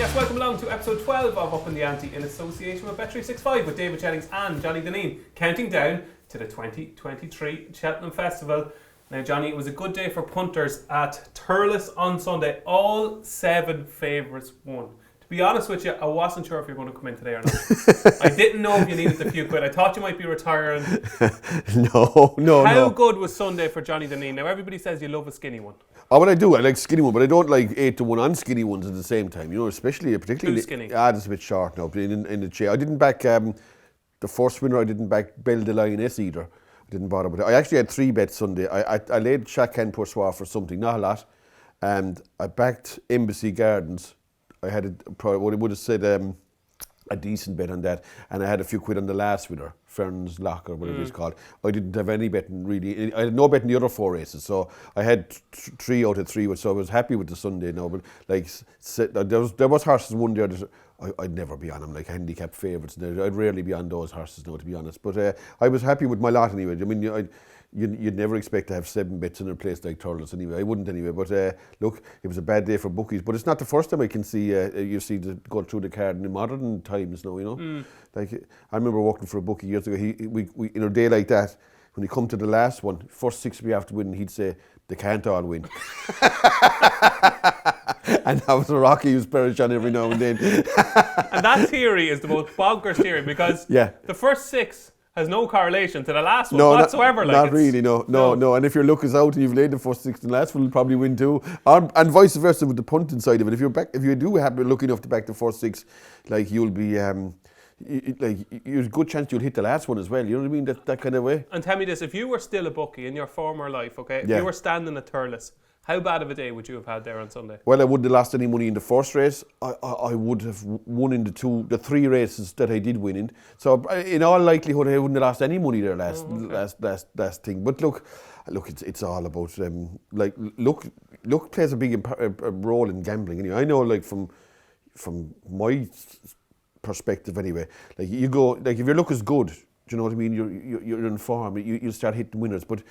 Yes, welcome along to episode 12 of Upping The Ante in association with Bet365 with David Jennings and Johnny Dineen, counting down to the 2023 Cheltenham Festival. Now, Johnny, it was a good day for punters at Thurles on Sunday. All 7 favourites won. To be honest with you, I wasn't sure if you were going to come in today or not. I didn't know if you needed a few quid. I thought you might be retiring. No. How good was Sunday for Johnny Dineen? Now, everybody says you love a skinny one. Oh, what I do, I like skinny one, but I don't like 8-1 on skinny ones at the same time. You know, particularly. Too skinny. It's a bit short now. In the chair, I didn't back the first winner. I didn't back Belle de Lioness either. I didn't bother with it. I actually had 3 bets Sunday. I laid Chacun Poursoir for something, not a lot, and I backed Embassy Gardens. I had what I would have said a decent bet on that, and I had a few quid on the last winner, Fern's Lock or whatever it's called. I didn't have any betting really. I had no bet in the other 4 races, so I had 3 out of 3, so I was happy with the Sunday now. But like there was horses one there that I'd never be on them, like handicap favourites. I'd rarely be on those horses now, to be honest. But I was happy with my lot anyway. I mean, you'd never expect to have 7 bets in a place like Thurles anyway. I wouldn't anyway. But look, it was a bad day for bookies. But it's not the first time I can see you see go through the card in modern times now. You know, like I remember working for a bookie years ago. We in a day like that, when he come to the last one, first 6 we have to win, he'd say they can't all win. And that was a Rocky who's perish on every now and then. And that theory is the most bonkers theory because the first 6 has no correlation to the last one whatsoever. Not really, no. And if your luck is out and you've laid the first 6 and the last one, will probably win too. And vice versa with the punting side of it. If you do have lucky enough to back the first 6, like you'll be there's a good chance you'll hit the last one as well. You know what I mean? That kind of way. And tell me this: if you were still a bookie in your former life, okay, if you were standing at Thurles, how bad of a day would you have had there on Sunday? Well, I wouldn't have lost any money in the first race. I would have won in the 3 races that I did win in. So in all likelihood, I wouldn't have lost any money there last thing. But look, it's all about luck plays a big role in gambling. Anyway, I know, like from my perspective anyway. Like you go, like if your luck is good, do you know what I mean? You're in form. You start hitting winners, but.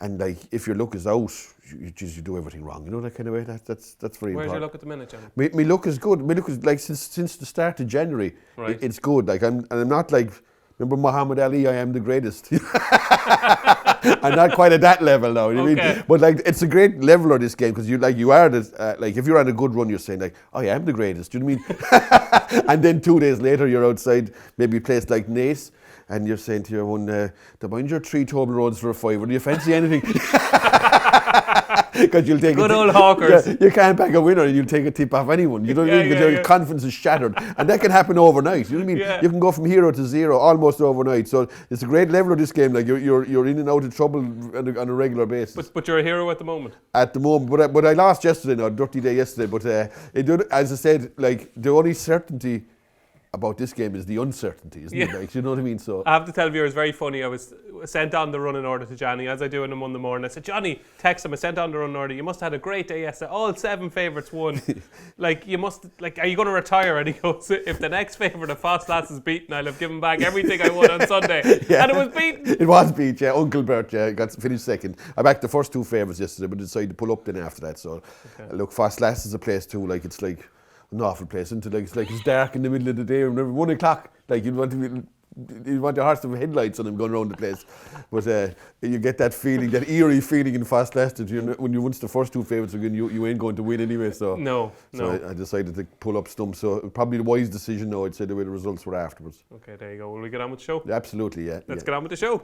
And like, if your luck is out, you do everything wrong. You know, that kind of way. That's very important. Where's your luck at the minute, John? My luck is good. My luck is like since the start of January. Right. It's good. Like I'm not like, remember Muhammad Ali? I am the greatest. I'm not quite at that level now. You know what I mean? But like, it's a great leveler, this game, because you are this, like if you're on a good run, you're saying like, I am the greatest. Do you know what I mean? And then 2 days later, you're outside maybe a place like Naas. And you're saying to your one, the mind your 3 Toblerones for a 5. Do you fancy anything? Because you'll take good old hawkers. Yeah, you can't back a winner and you'll take a tip off anyone. You know what I mean? Because your confidence is shattered. And that can happen overnight. You know what I mean? Yeah. You can go from 0 to 0 almost overnight. So it's a great level of this game. Like you're in and out of trouble on a regular basis. But you're a hero at the moment. At the moment. But I lost yesterday, a dirty day yesterday. But it did, as I said, like the only certainty about this game is the uncertainty, isn't it? Like, you know what I mean? So I have to tell viewers, very funny. I was sent on the running order to Johnny, as I do in the Monday morning. I said, Johnny, text him. I sent on the running order. You must have had a great day yesterday. All 7 favourites won. Like, you must, like, are you going to retire? And he goes, if the next favourite of Foss Lass is beaten, I'll have given back everything I won on Sunday. And it was beaten. It was beat, yeah. Uncle Bert, got finished second. I backed the first 2 favourites yesterday, but decided to pull up then after that. So, look, Foss Lass is a place too. Like, it's like an awful place, isn't it? Like it's dark in the middle of the day. Remember 1 o'clock, like you want your horse to have headlights on him going around the place. But you get that feeling, that eerie feeling in Foss Lass that when you win the first 2 favourites again, you ain't going to win anyway. So no. I decided to pull up stumps. So probably the wise decision now, I'd say, the way the results were afterwards. Okay, there you go. Will we get on with the show? Absolutely, yeah. Let's get on with the show.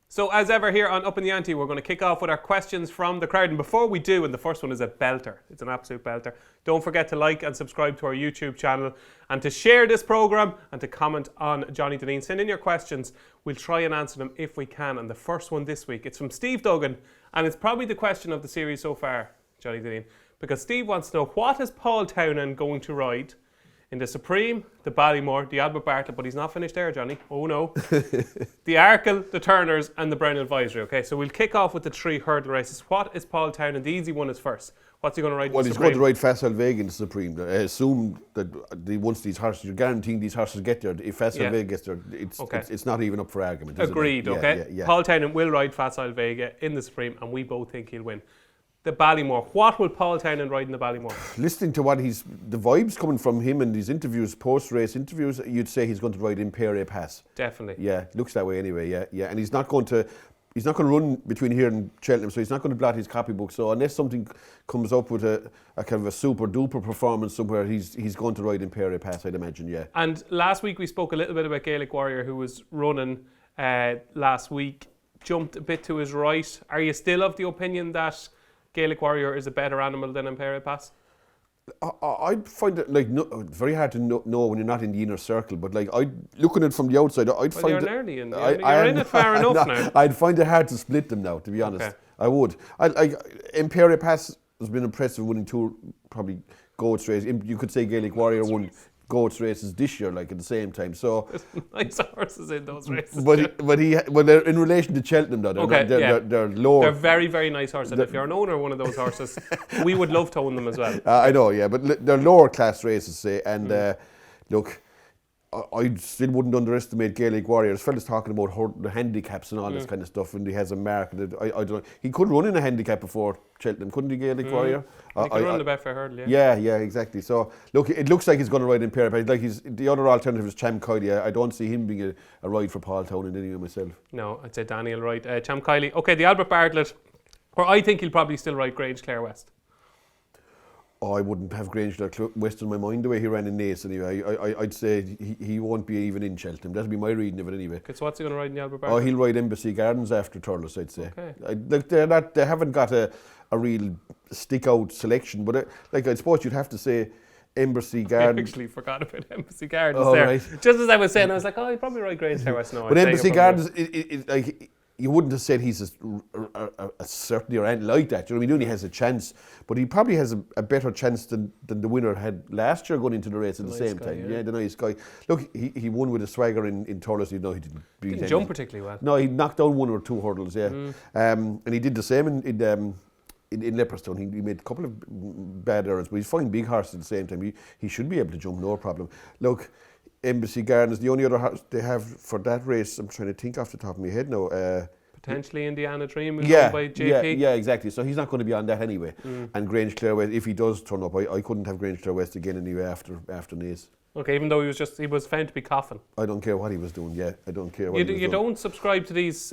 So as ever here on Upping The Ante, we're going to kick off with our questions from the crowd. And before we do, and the first one is a belter. It's an absolute belter. Don't forget to like and subscribe to our YouTube channel and to share this programme and to comment on Johnny Dineen. Send in your questions. We'll try and answer them if we can. And the first one this week, it's from Steve Duggan. And it's probably the question of the series so far, Johnny Dineen. Because Steve wants to know, what is Paul Townend going to ride in the Supreme, the Ballymore, the Albert Bartlett, but he's not finished there, Johnny. Oh no. The Arkle, the Turners, and the Brown Advisory. Okay, so we'll kick off with the 3 hurdle races. What is Paul Townend? The easy one is first. What's he going to ride in the Supreme? Well, he's going to ride Facile Vega in the Supreme. I assume that once these horses, you're guaranteeing these horses get there. If Facile Vega gets there, it's not even up for argument. Agreed, okay. Yeah. Paul Townend will ride Facile Vega in the Supreme, and we both think he'll win. the Ballymore. What will Paul Townend ride in the Ballymore? Listening to what the vibes coming from him and his interviews, post-race interviews, you'd say he's going to ride Imperial Pass. Definitely. Yeah, looks that way anyway. Yeah. And he's not going to run between here and Cheltenham, so he's not going to blot his copybook. So unless something comes up with a kind of a super duper performance somewhere, he's going to ride Imperial Pass, I'd imagine. Yeah. And last week we spoke a little bit about Gaelic Warrior, who was running last week, jumped a bit to his right. Are you still of the opinion that Gaelic Warrior is a better animal than Imperial Pass? I'd find it very hard to know when you're not in the inner circle. But looking at it from the outside, I'd find you're it. Nearly in. You're in it far enough now. I'd find it hard to split them now. To be honest, Okay. I would. Imperial Pass has been impressive, winning two probably goats races. You could say Gaelic Warrior won goats races this year, at the same time. So Nice horses in those races. but they're in relation to Cheltenham, though. They're lower. They're very, very nice horses. And if you're an owner of one of those horses, we would love to own them as well. I know, yeah, but they're lower class races, say, and look, I still wouldn't underestimate Gaelic Warriors. Fellas talking about the handicaps and all this kind of stuff, and he has a mark. I don't know. He could run in a handicap before Cheltenham, couldn't he, Gaelic Warrior? He can run the Betfair Hurdle, yeah. Yeah, exactly. So, look, it looks like he's going to ride Imperial Pass. The other alternative is Cham Kiley. I don't see him being a ride for Paul Townend anyway myself. No, I'd say Daniel right. Cham Kiley. Okay, the Albert Bartlett, or I think he'll probably still ride Grange Clare West. I wouldn't have Grange Clare West in my mind the way he ran in Naas anyway. I'd say he won't be even in Cheltenham. That'll be my reading of it anyway. Okay, so what's he going to ride in the Albert Bartlett? He'll ride Embassy Gardens after Thurles, I'd say. Okay. They haven't got a real stick-out selection, but I suppose you'd have to say Embassy I Gardens. actually forgot about Embassy Gardens there. Right. Just as I was saying, I was like, he'd probably ride Grange Clare West. No, But Embassy Gardens, you wouldn't have said he's a certainty or anything like that. You know what I mean? He only has a chance, but he probably has a better chance than the winner had last year going into the race at the same time. Yeah, the nice guy. Look, he won with a swagger in Thurles. He didn't jump particularly well. No, he knocked down one or two hurdles. Yeah, and he did the same in Leopardstown. He made a couple of bad errors, but he's fine big horse at the same time. He should be able to jump, no problem. Look, Embassy Gardens, the only other horse they have for that race, I'm trying to think off the top of my head now. Potentially Indiana Dream, who's owned by JP. Yeah, exactly. So he's not going to be on that anyway. And Grange Clare West, if he does turn up, I couldn't have Grange Clare West again anyway after Naas. Okay, even though he was found to be coughing. I don't care what he was doing. Yeah, I don't care what he was doing. You don't subscribe to these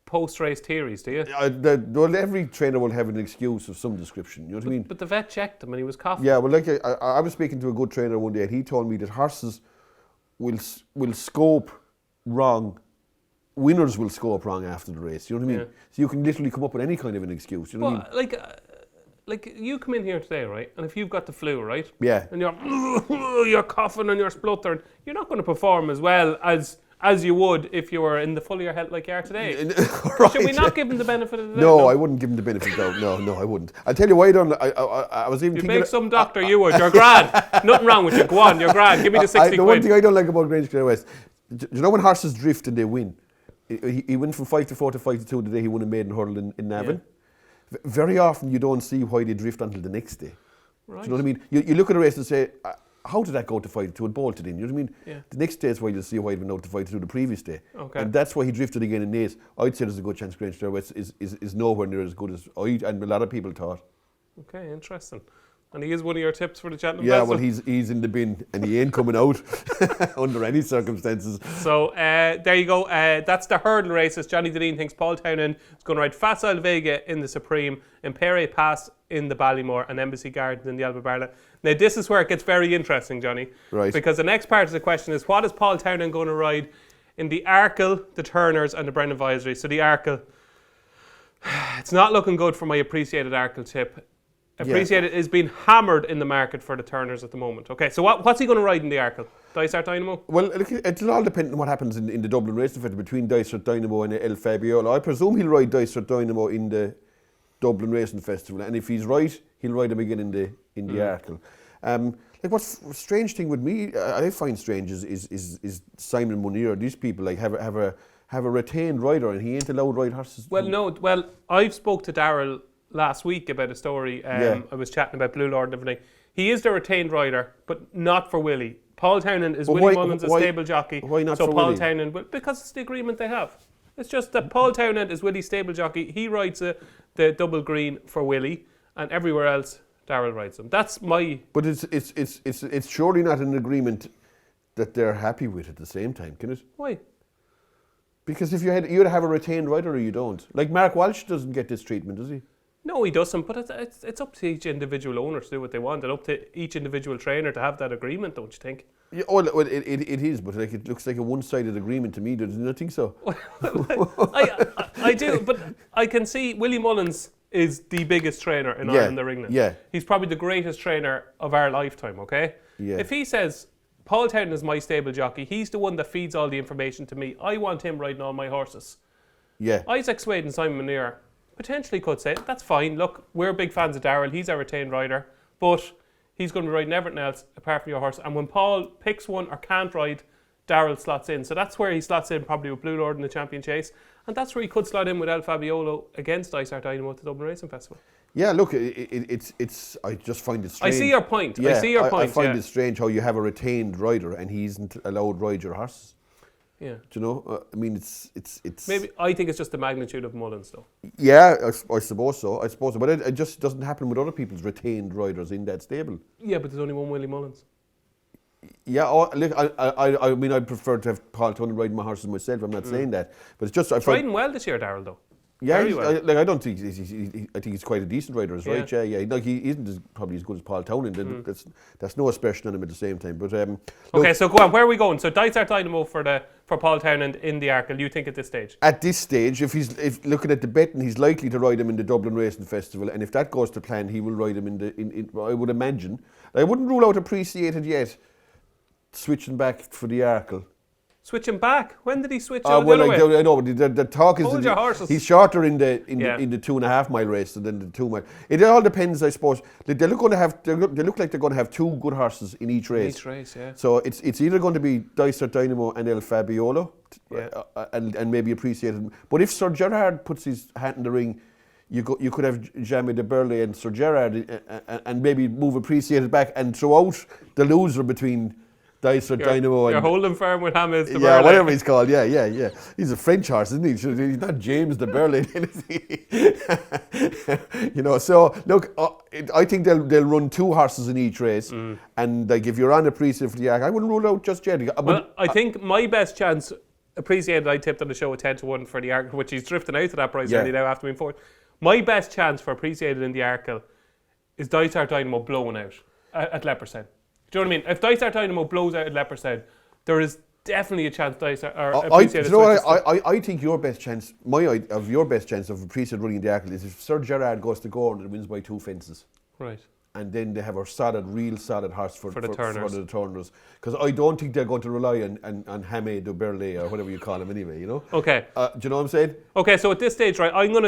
post-race theories, do you? Well, every trainer will have an excuse of some description. You know what I mean? But the vet checked him and he was coughing. Yeah, well, I was speaking to a good trainer one day, and he told me that horses will scope wrong. Winners will scope wrong after the race. You know what I mean? Yeah. So you can literally come up with any kind of an excuse. You know what I mean? Like you come in here today, right? And if you've got the flu, right? Yeah. And you're coughing and you're spluttering, you're not going to perform as well as you would if you were in the full of your health like you are today. Right. Should we not give him the benefit of the doubt? No, I wouldn't give him the benefit of the doubt. No, I wouldn't. I'll tell you why I don't. I was even You'd thinking. make some doctor, you would. You're grand. Nothing wrong with you. Go on, you're grand. Give me the 60 The one quid. thing I don't like about Grange Clare West, do you know when horses drift and they win? He went from 5 to 4 to 5 to 2 the day he won a maiden hurdle in Navan. Yeah. Very often you don't see why they drift until the next day. Right. Do you know what I mean? You look at a race and say, how did that go to 5 to 2 and bolted in? You know what I mean? Yeah. The next day is why you'll see why he went out to 5 to 2 the previous day. Okay. And that's why he drifted again in Naas. I'd say there's a good chance Grange Clare West is nowhere near as good as I and a lot of people thought. Okay, interesting. And he is one of your tips for the Cheltenham Yeah, Festival. well, he's in the bin and he ain't coming out under any circumstances. So there you go. That's the hurdle races. Johnny Dineen thinks Paul Townend is going to ride Facile Vega in the Supreme, Imperial Pass in the Ballymore, and Embassy Gardens in the Albert Bartlett. Now, this is where it gets very interesting, Johnny. Right. Because the next part of the question is, what is Paul Townend going to ride in the Arkle, the Turners, and the Brennan Advisory? So the Arkle, it's not looking good for my appreciated Arkle tip. Appreciated is being hammered in the market for the Turners at the moment. Okay, so what's he going to ride in the Arkle? Dysart Dynamo? Well, it'll all depend on what happens in the Dublin Race Festival between Dysart Dynamo and El Fabiola. I presume he'll ride Dysart Dynamo in the Dublin Racing Festival, and if he's right, he'll ride him again in the Arkle. What's strange thing with me, I find strange is Simon Munir. These people have a retained rider, and he ain't allowed to ride horses. Well, I've spoke to Darryl last week about a story. I was chatting about Blue Lord and everything. He is the retained rider, but not for Willie. Paul Townend is Willie Mullins' stable jockey. Why not so for Paul Willie? Townend, because it's the agreement they have. It's just that Paul Townend is Willie's stable jockey. He rides the double green for Willie, and everywhere else Darrell rides them. That's my... But it's surely not an agreement that they're happy with at the same time, can it? Why? Because if you either have a retained rider or you don't. Like Mark Walsh doesn't get this treatment, does he? No, he doesn't, but it's up to each individual owner to do what they want, and up to each individual trainer to have that agreement, don't you think? Yeah, well, it is, but like it looks like a one-sided agreement to me. Does not think so? I do, but I can see Willie Mullins is the biggest trainer in Ireland the Ringland. Yeah. He's probably the greatest trainer of our lifetime, okay? Yeah. If he says, Paul Townend is my stable jockey, he's the one that feeds all the information to me, I want him riding all my horses. Yeah. Isaac Swade and Simon Munir potentially could say, that's fine, look, we're big fans of Darrell, he's our retained rider, but he's going to be riding everything else apart from your horse. And when Paul picks one or can't ride, Darrell slots in. So that's where he slots in probably with Blue Lord in the Champion Chase. And that's where he could slot in with El Fabiolo against Eyecatcher Dynamo at the Dublin Racing Festival. Yeah, look, it's. I just find it strange. I see your point. Yeah, I find yeah. it strange how you have a retained rider and he isn't allowed to ride your horses. Yeah. Do you know? I mean, it's. Maybe I think it's just the magnitude of Mullins, though. Yeah, I suppose so. But it just doesn't happen with other people's retained riders in that stable. Yeah, but there's only one Willie Mullins. Yeah, look, I mean, I'd prefer to have Paul Townend riding my horses myself. I'm not saying that, but it's just He's riding well this year, Darrell, though. Yeah, well. I don't think I think he's quite a decent rider, is right? Yeah. Like he isn't probably as good as Paul Townend, and that's no aspersion on him at the same time. But okay, so go on. Where are we going? So Dysart Dynamo for Paul Townend in the Arkle. You think at this stage? At this stage, if looking at the betting, he's likely to ride him in the Dublin Racing Festival, and if that goes to plan, he will ride him in I would imagine. I wouldn't rule out Appreciated yet. Switching back for the Arkle. Switching back? When did he switch I know, but the talk is Hold your horses. he's shorter in the 2.5 mile race than the 2 mile. It all depends, I suppose. They look like they're going to have two good horses in each race. Yeah. So it's either going to be Dysart Dynamo and El Fabiolo, and maybe Appreciated. But if Sir Gerard puts his hat in the ring, you could have Jamais de Burley and Sir Gerard, and maybe move Appreciated back and throw out the loser between Dysart Dynamo and... You're holding firm with James de Burley. Yeah, whatever he's called, yeah. He's a French horse, isn't he? He's not James de Burley. So, look, I think they'll run two horses in each race, and like, if you're on Appreciated for the Arc, I wouldn't rule out just yet. Well, I think my best chance, Appreciated, I tipped on the show at 10-1 for the Arkle, which he's drifting out to that price already now after being fourth. My best chance for Appreciated in the Arkle is Dysart Dynamo blowing out at Leopardstown. Do you know what I mean? If Dysart Dynamo blows out at Leopardstown, there is definitely a chance Dysart or Appreciated. I think your best chance, your best chance of Appreciated running the Arkle is if Sir Gerard goes to Gowran and wins by 2 fences. Right. And then they have a real solid horse for the Turners. Because I don't think they're going to rely on Jaime de Burley or whatever you call him anyway, you know? Okay. Do you know what I'm saying? Okay, so at this stage, right, I'm going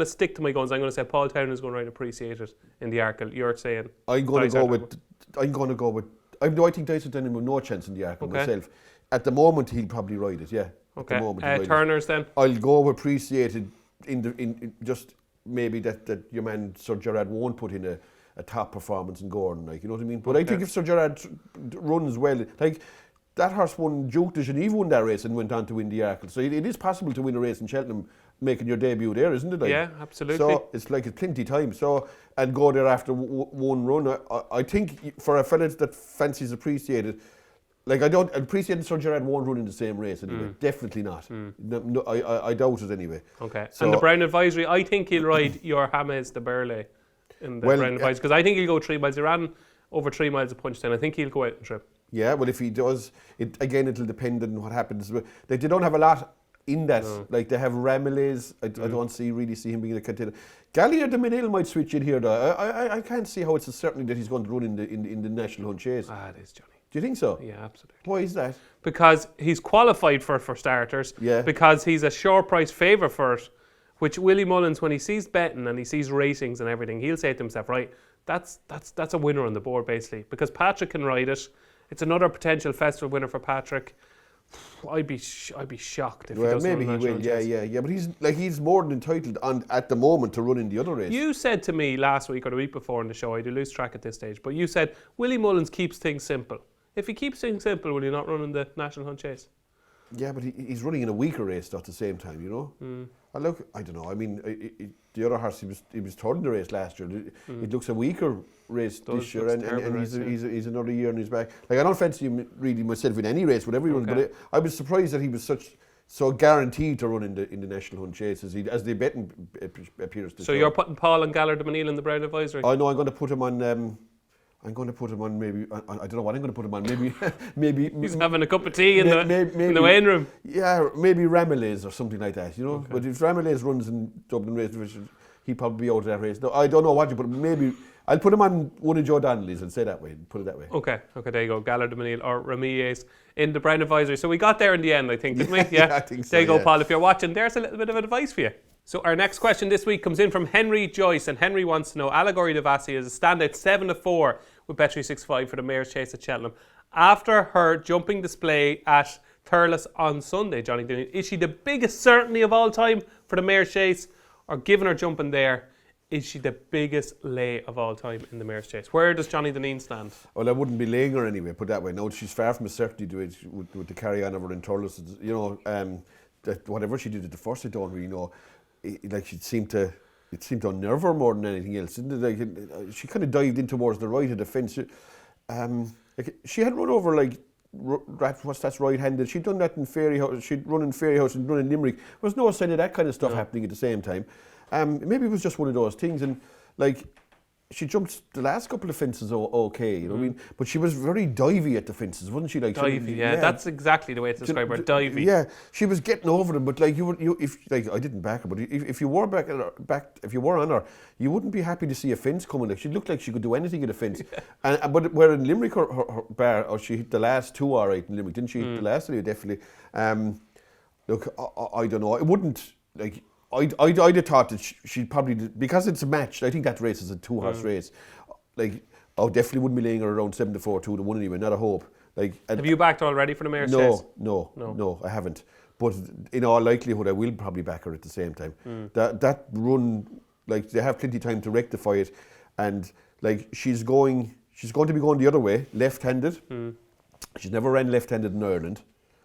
to stick to my guns. I'm going to say Paul Townend is going to ride Appreciated in the Arkle. You're saying I'm going to go with. I think Dysart Dynamo no chance in the Arkle myself. At the moment, he'll probably ride it. Yeah. Okay. At the moment, Turners then. I'll go with Appreciated in just maybe that your man Sir Gerard won't put in a top performance in Gowran, like, you know what I mean. But I think if Sir Gerard runs well, like. That horse won Duke de Genève won that race and went on to win the Arkle. So it is possible to win a race in Cheltenham, making your debut there, isn't it? Like? Yeah, absolutely. So it's plenty time. So and go there after one run. I think for a fella that fancies Appreciated, like I don't Appreciated Sir Gerard won't run in the same race anyway. Definitely not. No, I doubt it anyway. Okay. So, and the Brown Advisory, I think he'll ride your James de Burley in the Brown Advisory because I think he'll go 3 miles. He ran over 3 miles at Punchestown. I think he'll go out and trip. Yeah, well, if he does, it'll depend on what happens. Like, they don't have a lot in that. No. Like, they have Ramillies. I don't really see him being a contender. Gallier de Menil might switch in here, though. I can't see how it's certainly that he's going to run in the National Hunt Chase. It is, Johnny. Do you think so? Yeah, absolutely. Why is that? Because he's qualified for starters. Yeah. Because he's a short price favourite for it, which Willie Mullins, when he sees betting and he sees ratings and everything, he'll say to himself, right, that's a winner on the board, basically. Because Patrick can ride it. It's another potential festival winner for Patrick. I'd be shocked if he doesn't. Maybe he will. Yeah. But he's more than entitled at the moment to run in the other race. You said to me last week or the week before in the show, I do lose track at this stage, but you said Willie Mullins keeps things simple. If he keeps things simple, will he not run in the National Hunt Chase? Yeah, but he's running in a weaker race at the same time, you know. I don't know. I mean, the other horse he was third in the race last year. It looks a weaker race this year, and he's another year on his back. Like I don't fancy him really myself in any race with everyone, but I was surprised that he was so guaranteed to run in the National Hunt Chase as the betting appears to. So you're putting Paul and Gallard Manil in the Brown Advisory? I know. I'm going to put him on. Maybe I don't know what I'm going to put him on. Maybe he's having a cup of tea in the weighing room. Yeah, maybe Ramillies or something like that. You know, but if Ramillies runs in Dublin Race Division, he'd probably be out of that race. No, I don't know what you put. Maybe I'll put him on one of Joe Donnelly's and say that way. Put it that way. Okay, there you go. Gallard Manil or Ramillies in the Brown Advisory. So we got there in the end, I think, didn't we? Yeah, I think so. There you go, Paul. If you're watching, there's a little bit of advice for you. So our next question this week comes in from Henry Joyce, and Henry wants to know, Allegory de Vassy is a standout 7-4 with Bet365 for the Mayor's Chase at Cheltenham. After her jumping display at Thurles on Sunday, Johnny Dineen, is she the biggest certainty of all time for the Mayor's Chase? Or given her jumping there, is she the biggest lay of all time in the Mayor's Chase? Where does Johnny Dineen stand? Well, I wouldn't be laying her anyway, put that way. No, she's far from a certainty to it with the carry on of her in Thurles. You know, that whatever she did at the first, I don't really know. Like it seemed to unnerve her more than anything else, didn't it? Like she kind of dived in towards the right of the fence. Like she had run over like that's right-handed. She'd done that in Fairyhouse. She'd run in Fairyhouse and run in Limerick. There was no sign of that kind of stuff happening at the same time. Maybe it was just one of those things, and like. She jumped the last couple of fences okay, you know what I mean? But she was very divey at the fences, wasn't she? Like divey, yeah. That's exactly the way to describe her, divey. Yeah, she was getting over them, but like if I didn't back her, but if you were if you were on her, you wouldn't be happy to see a fence coming. Like she looked like she could do anything at a fence. Yeah. But where in Limerick, her bar, she hit the last two all right in Limerick, didn't she? Hit the last two definitely. Look, I don't know. It wouldn't like. I'd have thought that she'd probably, because it's a match, I think that race is a two-horse race. Like, I definitely wouldn't be laying her around 7-4, 2-1 anyway, not a hope. Like, have you backed already for the Mayor's Chase? No, I haven't. But in all likelihood, I will probably back her at the same time. That run, like, they have plenty of time to rectify it. And, like, she's going to be going the other way, left-handed. She's never ran left-handed in Ireland.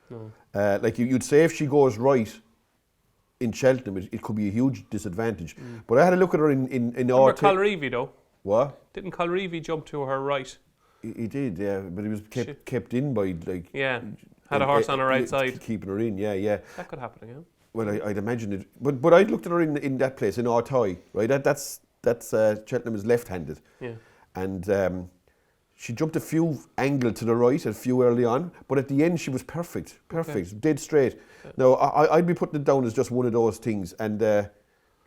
No. Like, you'd say if she goes right, in Cheltenham, it could be a huge disadvantage. But I had a look at her in Remember Colreevy though? What? Didn't Colreevy jump to her right? He did, yeah, but he was kept in by like. Yeah, had a horse on her right side, keeping her in. Yeah. That could happen again. Well, I'd imagine it, but I looked at her in that place in Ante-Post, right? That's Cheltenham is left-handed. Yeah, and. She jumped a few angle to the right, a few early on, but at the end she was perfect, dead straight. Yeah. Now I'd be putting it down as just one of those things, and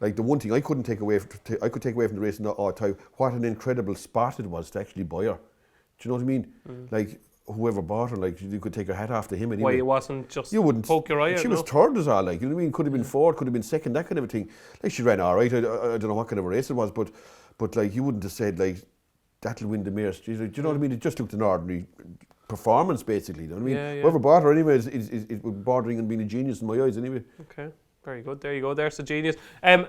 like the one thing I couldn't take away, from the race in Ante-Post, what an incredible spot it was to actually buy her. Do you know what I mean? Like whoever bought her, like you could take your hat off to him anyway. Why it wasn't just you wouldn't poke your eye out? She was third as all, like you know what I mean. Could have been fourth, could have been second, that kind of a thing. Like she ran all right. I don't know what kind of a race it was, but like you wouldn't have said like. That'll win the Mayor's. Do you know what I mean? It just looked an ordinary performance, basically. You know what I mean? Yeah. Whoever bought her anyway is bordering on being a genius in my eyes, anyway. Okay, very good. There you go. There's the genius. And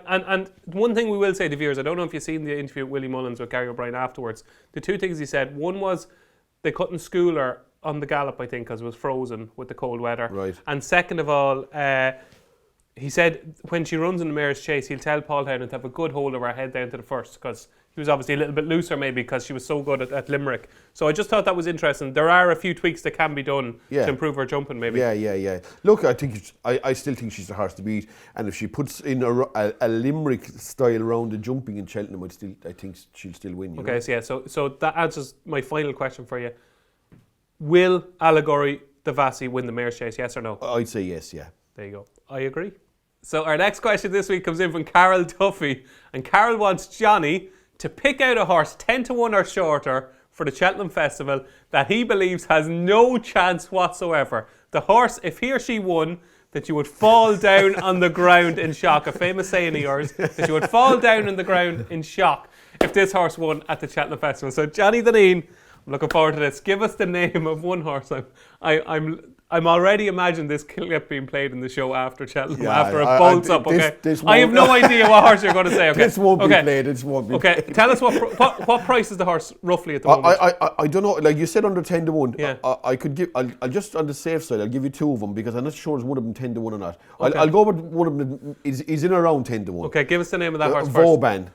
one thing we will say to viewers, I don't know if you've seen the interview with Willie Mullins with Gary O'Brien afterwards. The two things he said. One was they couldn't school her on the gallop, I think, because it was frozen with the cold weather. Right. And second of all, he said when she runs in the Mayor's Chase, he'll tell Paul Townend to have a good hold of her head down to the first, because he was obviously a little bit looser maybe because she was so good at Limerick. So I just thought that was interesting. There are a few tweaks that can be done to improve her jumping maybe. Yeah. Look, I still think she's the horse to beat, and if she puts in a Limerick style round of jumping in Cheltenham, I think she'll still win. Okay, so that answers my final question for you. Will Allegory de Vassy win the Mayor's Chase, yes or no? I'd say yes, yeah. There you go. I agree. So our next question this week comes in from Carol Duffy, and Carol wants Johnny to pick out a horse 10-1 or shorter for the Cheltenham Festival that he believes has no chance whatsoever. The horse, if he or she won, that you would fall down on the ground in shock. A famous saying of yours, that you would fall down on the ground in shock if this horse won at the Cheltenham Festival. So Johnny Dineen, I'm looking forward to this. Give us the name of one horse. I'm I'm already imagining this clip being played in the show after Cheltenham, Yeah, after it bolts up, okay? This I have no idea what horse you're going to say, okay? This won't be played, this won't be Okay, played. tell us what price is the horse roughly at the moment? I don't know, like you said under 10 to 1. Yeah. I could give, I'll just on the safe side, I'll give you 2 of them because I'm not sure it's one of them 10 to 1 or not. Okay. I'll go with one of them, is in around 10 to 1. Okay, give us the name of that horse first. Vauban.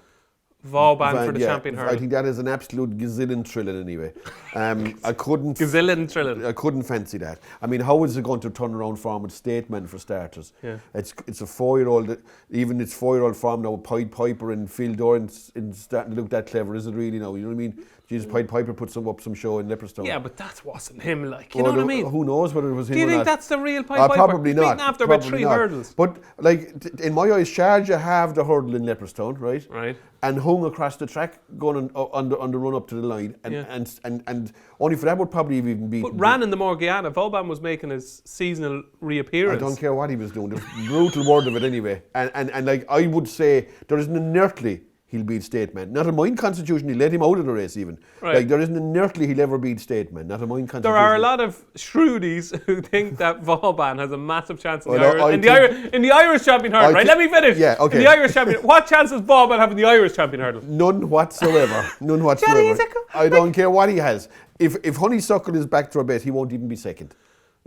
Vauban for the champion hurdle. I think that is an absolute gazillion trillion anyway. I couldn't... Gazillion trillion. I couldn't fancy that. I mean, how is it going to turn around form with Stateman for starters? Yeah. It's a 4-year-old, even its 4-year-old form now with Pied Piper and Phil Doran starting to look that clever, is it really now? You know what I mean? Jesus, Pied Piper put some show in Leopardstown. Yeah, but that wasn't him, like, you know what I mean? Who knows whether it was him or Do you not? think that's the real Pied Piper? Probably not. Beaten after about 3 hurdles. But, like, in my eyes, Sharjah have the hurdle in Leopardstown, right? Right. And hung across the track, going on the run up to the line, and only for that would probably have even beaten. But ran in the Morgiana. Vauban was making his seasonal reappearance. I don't care what he was doing. There's brutal word of it anyway. And like I would say, there isn't an earthly he'll beat Stateman. Not in mine constitution, he let him out of the race even. Right. Like there isn't an earthly he'll ever beat Stateman. Not in mine constitution. There are a lot of shrewdies who think that Vauban has a massive chance in the Irish champion hurdle. Right, let me finish. Yeah, okay. In the Irish champion, what chance does Vauban have in the Irish champion hurdle? None whatsoever. None whatsoever. I don't care what he has. If Honeysuckle is back to a bet, he won't even be second.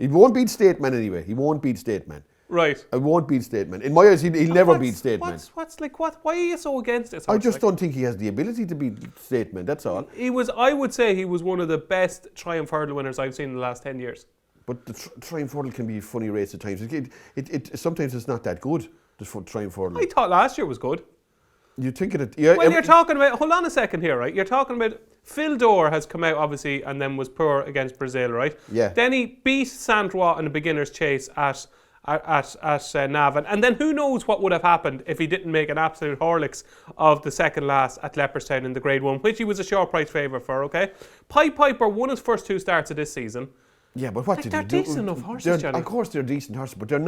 He won't beat Stateman anyway. He won't beat Stateman. Right. I won't beat Stateman. In my eyes, he'll never beat Stateman. Why are you so against it? I just don't think he has the ability to beat Stateman, that's all. I would say he was one of the best Triumph hurdle winners I've seen in the last 10 years. But the Triumph hurdle can be a funny race at times. Sometimes it's not that good, the Triumph hurdle. I thought last year was good. You think it? Yeah. Well, you're talking about, hold on a second here, right? You're talking about Phil Dore has come out, obviously, and then was poor against Brazil, right? Yeah. Then he beat Saint-Roi in a beginner's chase at Navan. And then who knows what would have happened if he didn't make an absolute Horlicks of the second last at Leopardstown in the Grade 1, which he was a short price favourite for, okay? Pied Piper won his first 2 starts of this season. Yeah, but what did they're he do? decent enough horses, Johnny. Of course they're decent horses, but they're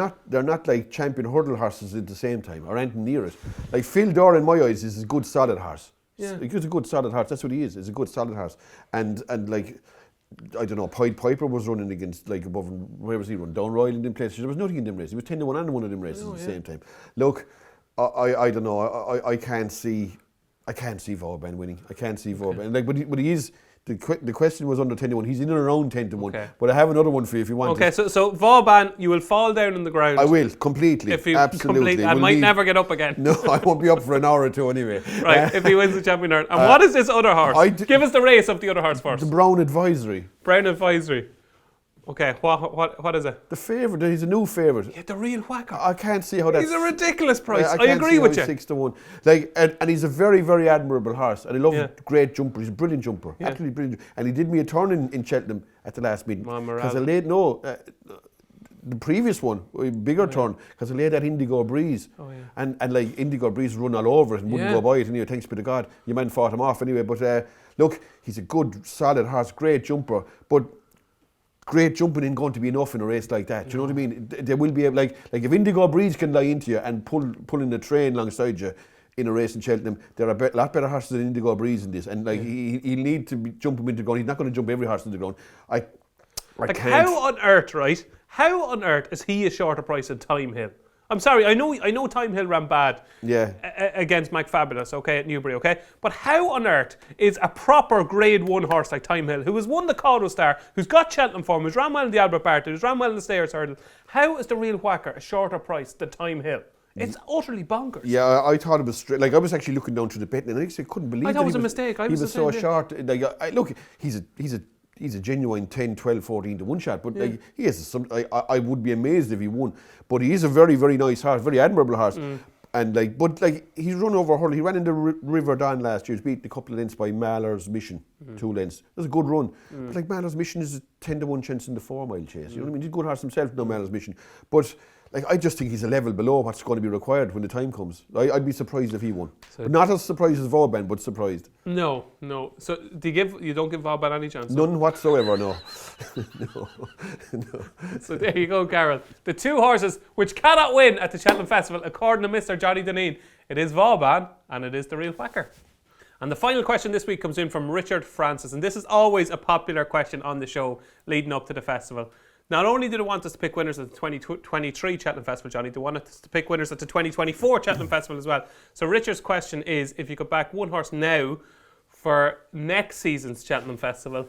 not like champion hurdle horses at the same time, or anything near it. Like Phil Dore, in my eyes, is a good solid horse. Yeah. He's a good solid horse, that's what he is. He's a good solid horse. And like, I don't know, Pied Piper was running against, like, above, where was he running? Down Royal in them places. There was nothing in them races. He was 10 to 1 and one of them races at the same time. Look, I don't know, I can't see Vauban winning. I can't see Vauban. Like, but he is. The question was under 10 to 1. He's in and around 10 to 1. Okay. But I have another one for you if you want. Okay, so Vauban, you will fall down on the ground. I will, completely. If you absolutely. I might never get up again. No, I won't be up for an hour or two anyway. Right, if he wins the champion hurdle. And what is this other horse? Give us the race of the other horse first. The Brown Advisory. Brown Advisory. Okay, what is it? The favourite, he's a new favourite. Yeah, the real whacker. I can't see how that's... He's a ridiculous price. I agree with you. 6 to 1. Like, and he's a very, very admirable horse. And I love a great jumper. He's a brilliant jumper. Yeah. Absolutely brilliant. And he did me a turn in Cheltenham at the last meeting. Because I laid, the previous one, a bigger turn, because I laid that Indigo Breeze. Oh, yeah. And like Indigo Breeze run all over it and wouldn't go by it. Anyway, thanks be to God. Your man fought him off anyway. But look, he's a good, solid horse, great jumper. But great jumping ain't going to be enough in a race like that. Do you know what I mean? There will be like if Indigo Breeze can lie into you and pull in the train alongside you in a race in Cheltenham, there are a lot better horses than Indigo Breeze in this. And like he'll need to jump him into the ground. He's not going to jump every horse into the ground. I can't. How on earth, right? How on earth is he a shorter price than Time Hill? I'm sorry, I know Time Hill ran bad against McFabulous, okay, at Newbury, okay? But how on earth is a proper Grade 1 horse like Time Hill, who has won the Caudo Star, who's got Cheltenham form, who's ran well in the Albert Barton, who's ran well in the Stayers Hurdle, how is the real whacker a shorter price than Time Hill? It's utterly bonkers. Yeah, I thought it was straight. Like, I was actually looking down through the betting and I couldn't believe it. I thought it was a mistake. He was so short. Like, look, he's a genuine 10, 12, 14 to 1 shot, but like he has I would be amazed if he won. But he is a very, very nice horse, very admirable horse. And he's run over a hurdle. He ran into River Don last year. He's beaten a couple of lengths by Mahler's Mission, 2 lengths. That's a good run. But like Mahler's Mission is a 10 to 1 chance in the 4 mile chase. You know what I mean? He's a good horse himself, no Mahler's Mission. But like, I just think he's a level below what's going to be required when the time comes. I'd be surprised if he won. But not as surprised as Vauban, but surprised. No. So you don't give Vauban any chance? None whatsoever, no. No. So there you go, Carol. The 2 horses which cannot win at the Cheltenham Festival, according to Mr. Johnny Dineen, it is Vauban and it is the real whacker. And the final question this week comes in from Richard Francis, and this is always a popular question on the show leading up to the festival. Not only did it want us to pick winners at the 2023 Cheltenham Festival, Johnny, they wanted us to pick winners at the 2024 Cheltenham Festival as well. So Richard's question is, if you could back one horse now for next season's Cheltenham Festival,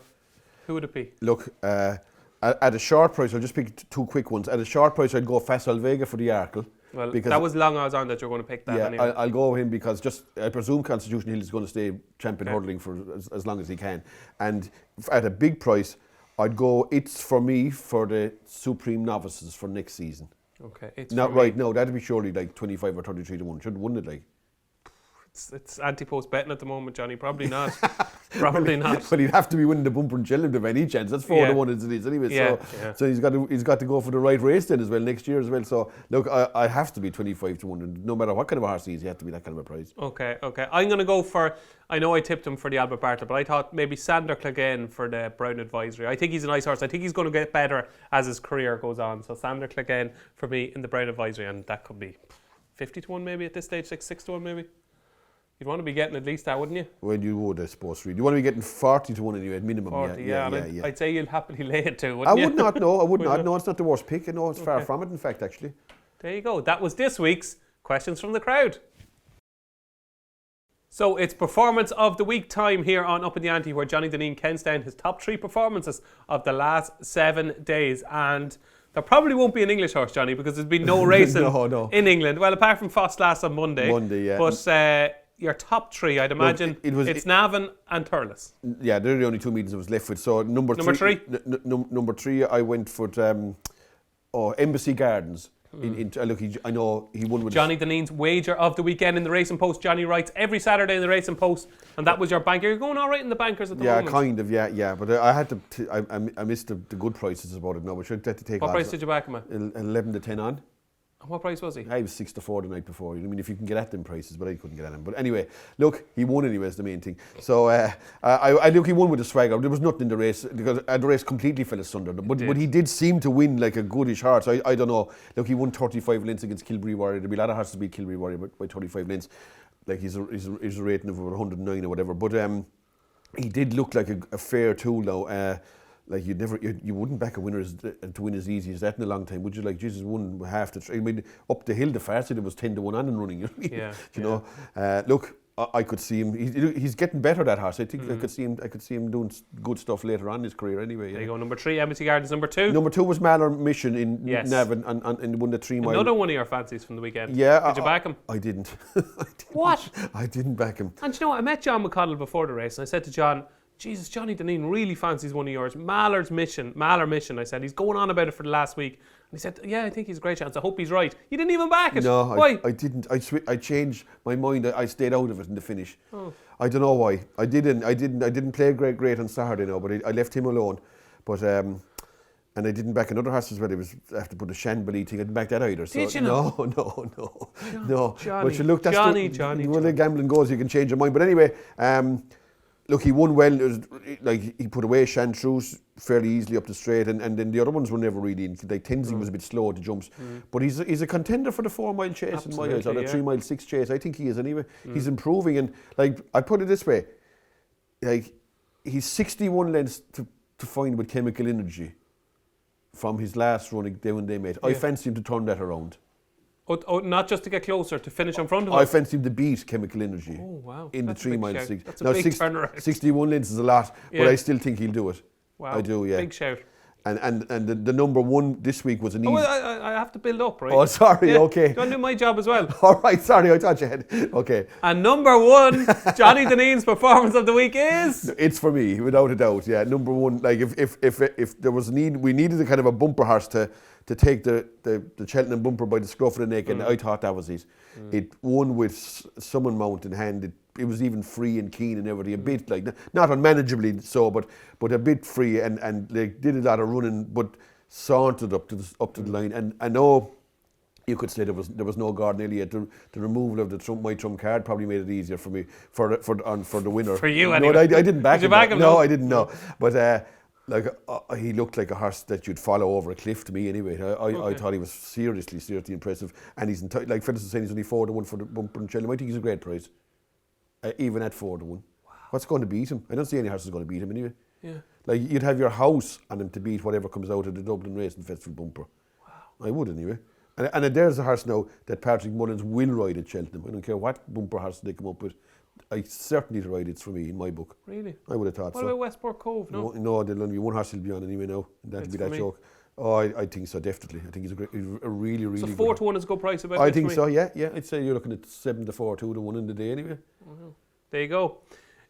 who would it be? Look, at a short price, I'll just pick two quick ones. At a short price, I'd go Facile Vega for the Arkle. Well, that was long odds on that you're going to pick that anyway. I'll go with him because I presume Constitution Hill is going to stay champion hurdling for as long as he can. And at a big price, I'd go It's For Me for the Supreme Novices for next season. Okay, Not right now. That'd be surely like 25 or 33 to 1. Wouldn't it like? It's Ante-Post betting at the moment, Johnny. Probably not. Probably not. But he'd have to be winning the bumper in Cheltenham to have any chance. That's 4 to 1 as it is anyway. So he's got to go for the right race then as well next year as well. So look, I have to be 25 to 1. And no matter what kind of a horse he is, he has to be that kind of a price. Okay. I'm going to go for. I know I tipped him for the Albert Bartlett, but I thought maybe Sander Clegane for the Brown Advisory. I think he's a nice horse. I think he's going to get better as his career goes on. So Sander Clegane for me in the Brown Advisory, and that could be 50 to 1 maybe at this stage, 6 to 1 maybe. You'd want to be getting at least that, wouldn't you? Well, you would, I suppose. Really. You want to be getting 40 to 1 anyway, at minimum. 40, yeah. I'd say you'll happily lay it too, wouldn't you? I would not, no. I would not. No, it's not the worst pick. No, it's far from it, in fact, actually. There you go. That was this week's Questions from the Crowd. So it's Performance of the Week time here on Upping The Ante, where Johnny Dineen counts down his top 3 performances of the last 7 days. And there probably won't be an English horse, Johnny, because there's been no racing in England. Well, apart from Foss last on Monday. But your top 3, I'd imagine, it's Navan and Thurles. Yeah, they're the only 2 meetings I was left with. So number 3, I went for Embassy Gardens. I know he won with Johnny Dineen's wager of the weekend in the Racing Post. Johnny writes every Saturday in the Racing Post, and that was your banker. You're going all right in the bankers at the moment. Yeah, kind of. Yeah. But I had to. I missed the good prices about it now. But I had to take. What price did you back him at? 11 to 10 on. And what price was he? I was 6 to 4 the night before. I mean, if you can get at them prices, but I couldn't get at them. But anyway, look, he won anyway, is the main thing. So I look, he won with a swagger. There was nothing in the race because the race completely fell asunder. But he did seem to win like a goodish horse. I don't know. Look, he won 35 lengths against Kilbree Warrior. There'll be a lot of horses beat Kilbree Warrior by 35 lengths. Like he's a rating of over 109 or whatever. But he did look like a fair tool now. Like you wouldn't back a winner to win as easy as that in a long time, would you? Like Jesus won half the. I mean, up the hill, the far side it was 10 to 1 on and running. You know, look, I could see him. He's getting better, that horse. I think I could see him doing good stuff later on in his career. Anyway. There you go. Number 3, Embassy Gardens. Number 2. Number 2 was Malheur Mission in Navan and won the 3 mile. Another one of your fancies from the weekend. Yeah. Did you back him? I didn't. What? I didn't back him. And you know what? I met John McConnell before the race, and I said to John, Jesus, Johnny Dineen really fancies one of yours. Malheur Mission. I said, he's going on about it for the last week. And he said, yeah, I think he's a great chance. I hope he's right. You didn't even back it. No, why? I didn't. I changed my mind. I stayed out of it in the finish. I don't know why. I didn't play great on Saturday now, but I left him alone. But and I didn't back another horse as well. I have to put a Shanbally thing. I didn't back that either. So did you not? No. Johnny, but you look, that's Johnny. The gambling goes. You can change your mind. But anyway. Look, he won well. It was, like he put away Chantruse fairly easily up the straight, and then the other ones were never really in. Like Tenzing was a bit slow at the jumps, but he's a contender for the 4 mile chase. Absolutely, in my eyes, or the 3 mile 6 chase. I think he is anyway. He's improving, and like I put it this way, like he's 61 lengths to find with Chemical Energy from his last run when they met. I fancy him to turn that around. Oh, not just to get closer, to finish in front of him? I fancy him to beat Chemical Energy. Oh, wow. In that's the 3 mile 6. That's a big turnaround. 61 lengths is a lot, but I still think he'll do it. Wow. I do, yeah. Big shout. And the number 1 this week was an easy... I have to build up, right? Oh, sorry, okay. Do you want to do my job as well? All right, sorry, I thought you had... Okay. And number 1, Johnny Dineen's performance of the week is... It's for me, without a doubt, yeah. Number 1, like if there was a need, we needed a kind of a bumper horse to take the Cheltenham bumper by the scruff of the neck, and I thought that was it. It won with Summon Mount in hand. It was even free and keen and everything, a bit like, not unmanageably so, but a bit free, and like did a lot of running, but sauntered up to the line. And I know you could say there was no Gordon Elliott. The removal of my trump card probably made it easier for me for the winner. For you, anyway. No, I didn't back him. Did you back him? No, I didn't know. But he looked like a horse that you'd follow over a cliff to me anyway. I thought he was seriously impressive. And he's like Phyllis was saying, he's only 4 to 1 for the bumper in Cheltenham. I think he's a great price, even at 4 to 1. Wow. What's going to beat him? I don't see any horses going to beat him anyway. Yeah. Like, you'd have your house on him to beat whatever comes out of the Dublin Racing Festival bumper. Wow. I would anyway. And there's a horse now that Patrick Mullins will ride at Cheltenham. I don't care what bumper horse they come up with. I certainly ride it's for me in my book. Really? I would have thought what so. What about Westport Cove? No, there'll only be one horse will be on anyway now. And that'll It's be for that me. joke. Oh, I think so, definitely. I think he's a really, really So good 4 to 1 is a good price about I this think for me. so, yeah. I'd say you're looking at 7 to 4, 2 to 1 in the day anyway. There you go.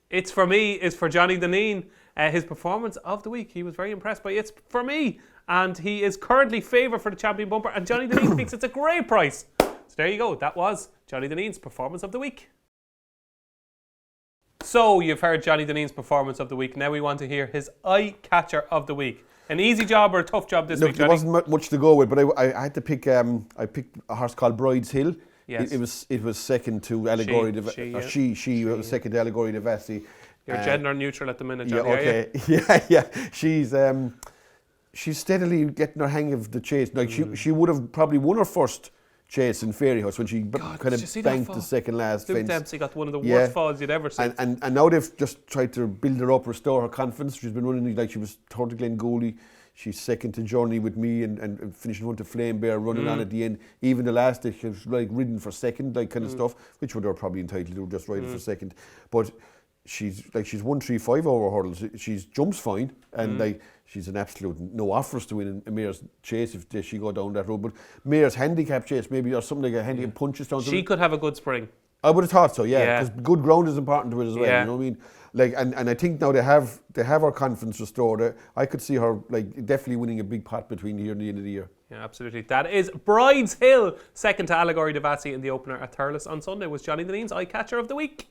It's for me, is for Johnny Dineen. His performance of the week, he was very impressed by It's for me. And he is currently favourite for the champion bumper. And Johnny Dineen thinks it's a great price. So there you go. That was Johnny Dineen's performance of the week. So you've heard Johnny Dineen's performance of the week. Now we want to hear his Eyecatcher of the week. An easy job or a tough job this week, There Johnny? wasn't much to go with, but I had to pick. I picked a horse called Bride's Hill. Yes. It was second to Allegory. She was second to Allegory de Vassi. You're gender neutral at the minute, Yeah, Johnny, okay. Yeah. She's steadily getting her hang of the chase. Like she would have probably won her first chase in Fairy House when she kind of banked the second last Luke fence. Dempsey got one of the worst falls you'd ever seen. And now they've just tried to build her up, restore her confidence. She's been running like she was third to Glengooley. She's second to Journey with me and finishing one to Flame Bear, running on at the end. Even the last day, she was like ridden for second, like kind of stuff, which would have probably entitled to just riding for second. But she's 135 over hurdles. She's jumps fine, and like she's an absolute no offers to win a mare's chase if she go down that road. But mare's handicap chase maybe, or something like a handicap punches down. She could have a good spring. I would have thought so, yeah, because good ground is important to it as well. Yeah. You know what I mean? Like, and I think now they have her confidence restored. I could see her like definitely winning a big pot between here and the end of the year. Yeah, absolutely. That is Bride's Hill, second to Allegory de Vassi in the opener at Thurles on Sunday, was Johnny Dineen's Eyecatcher of the week.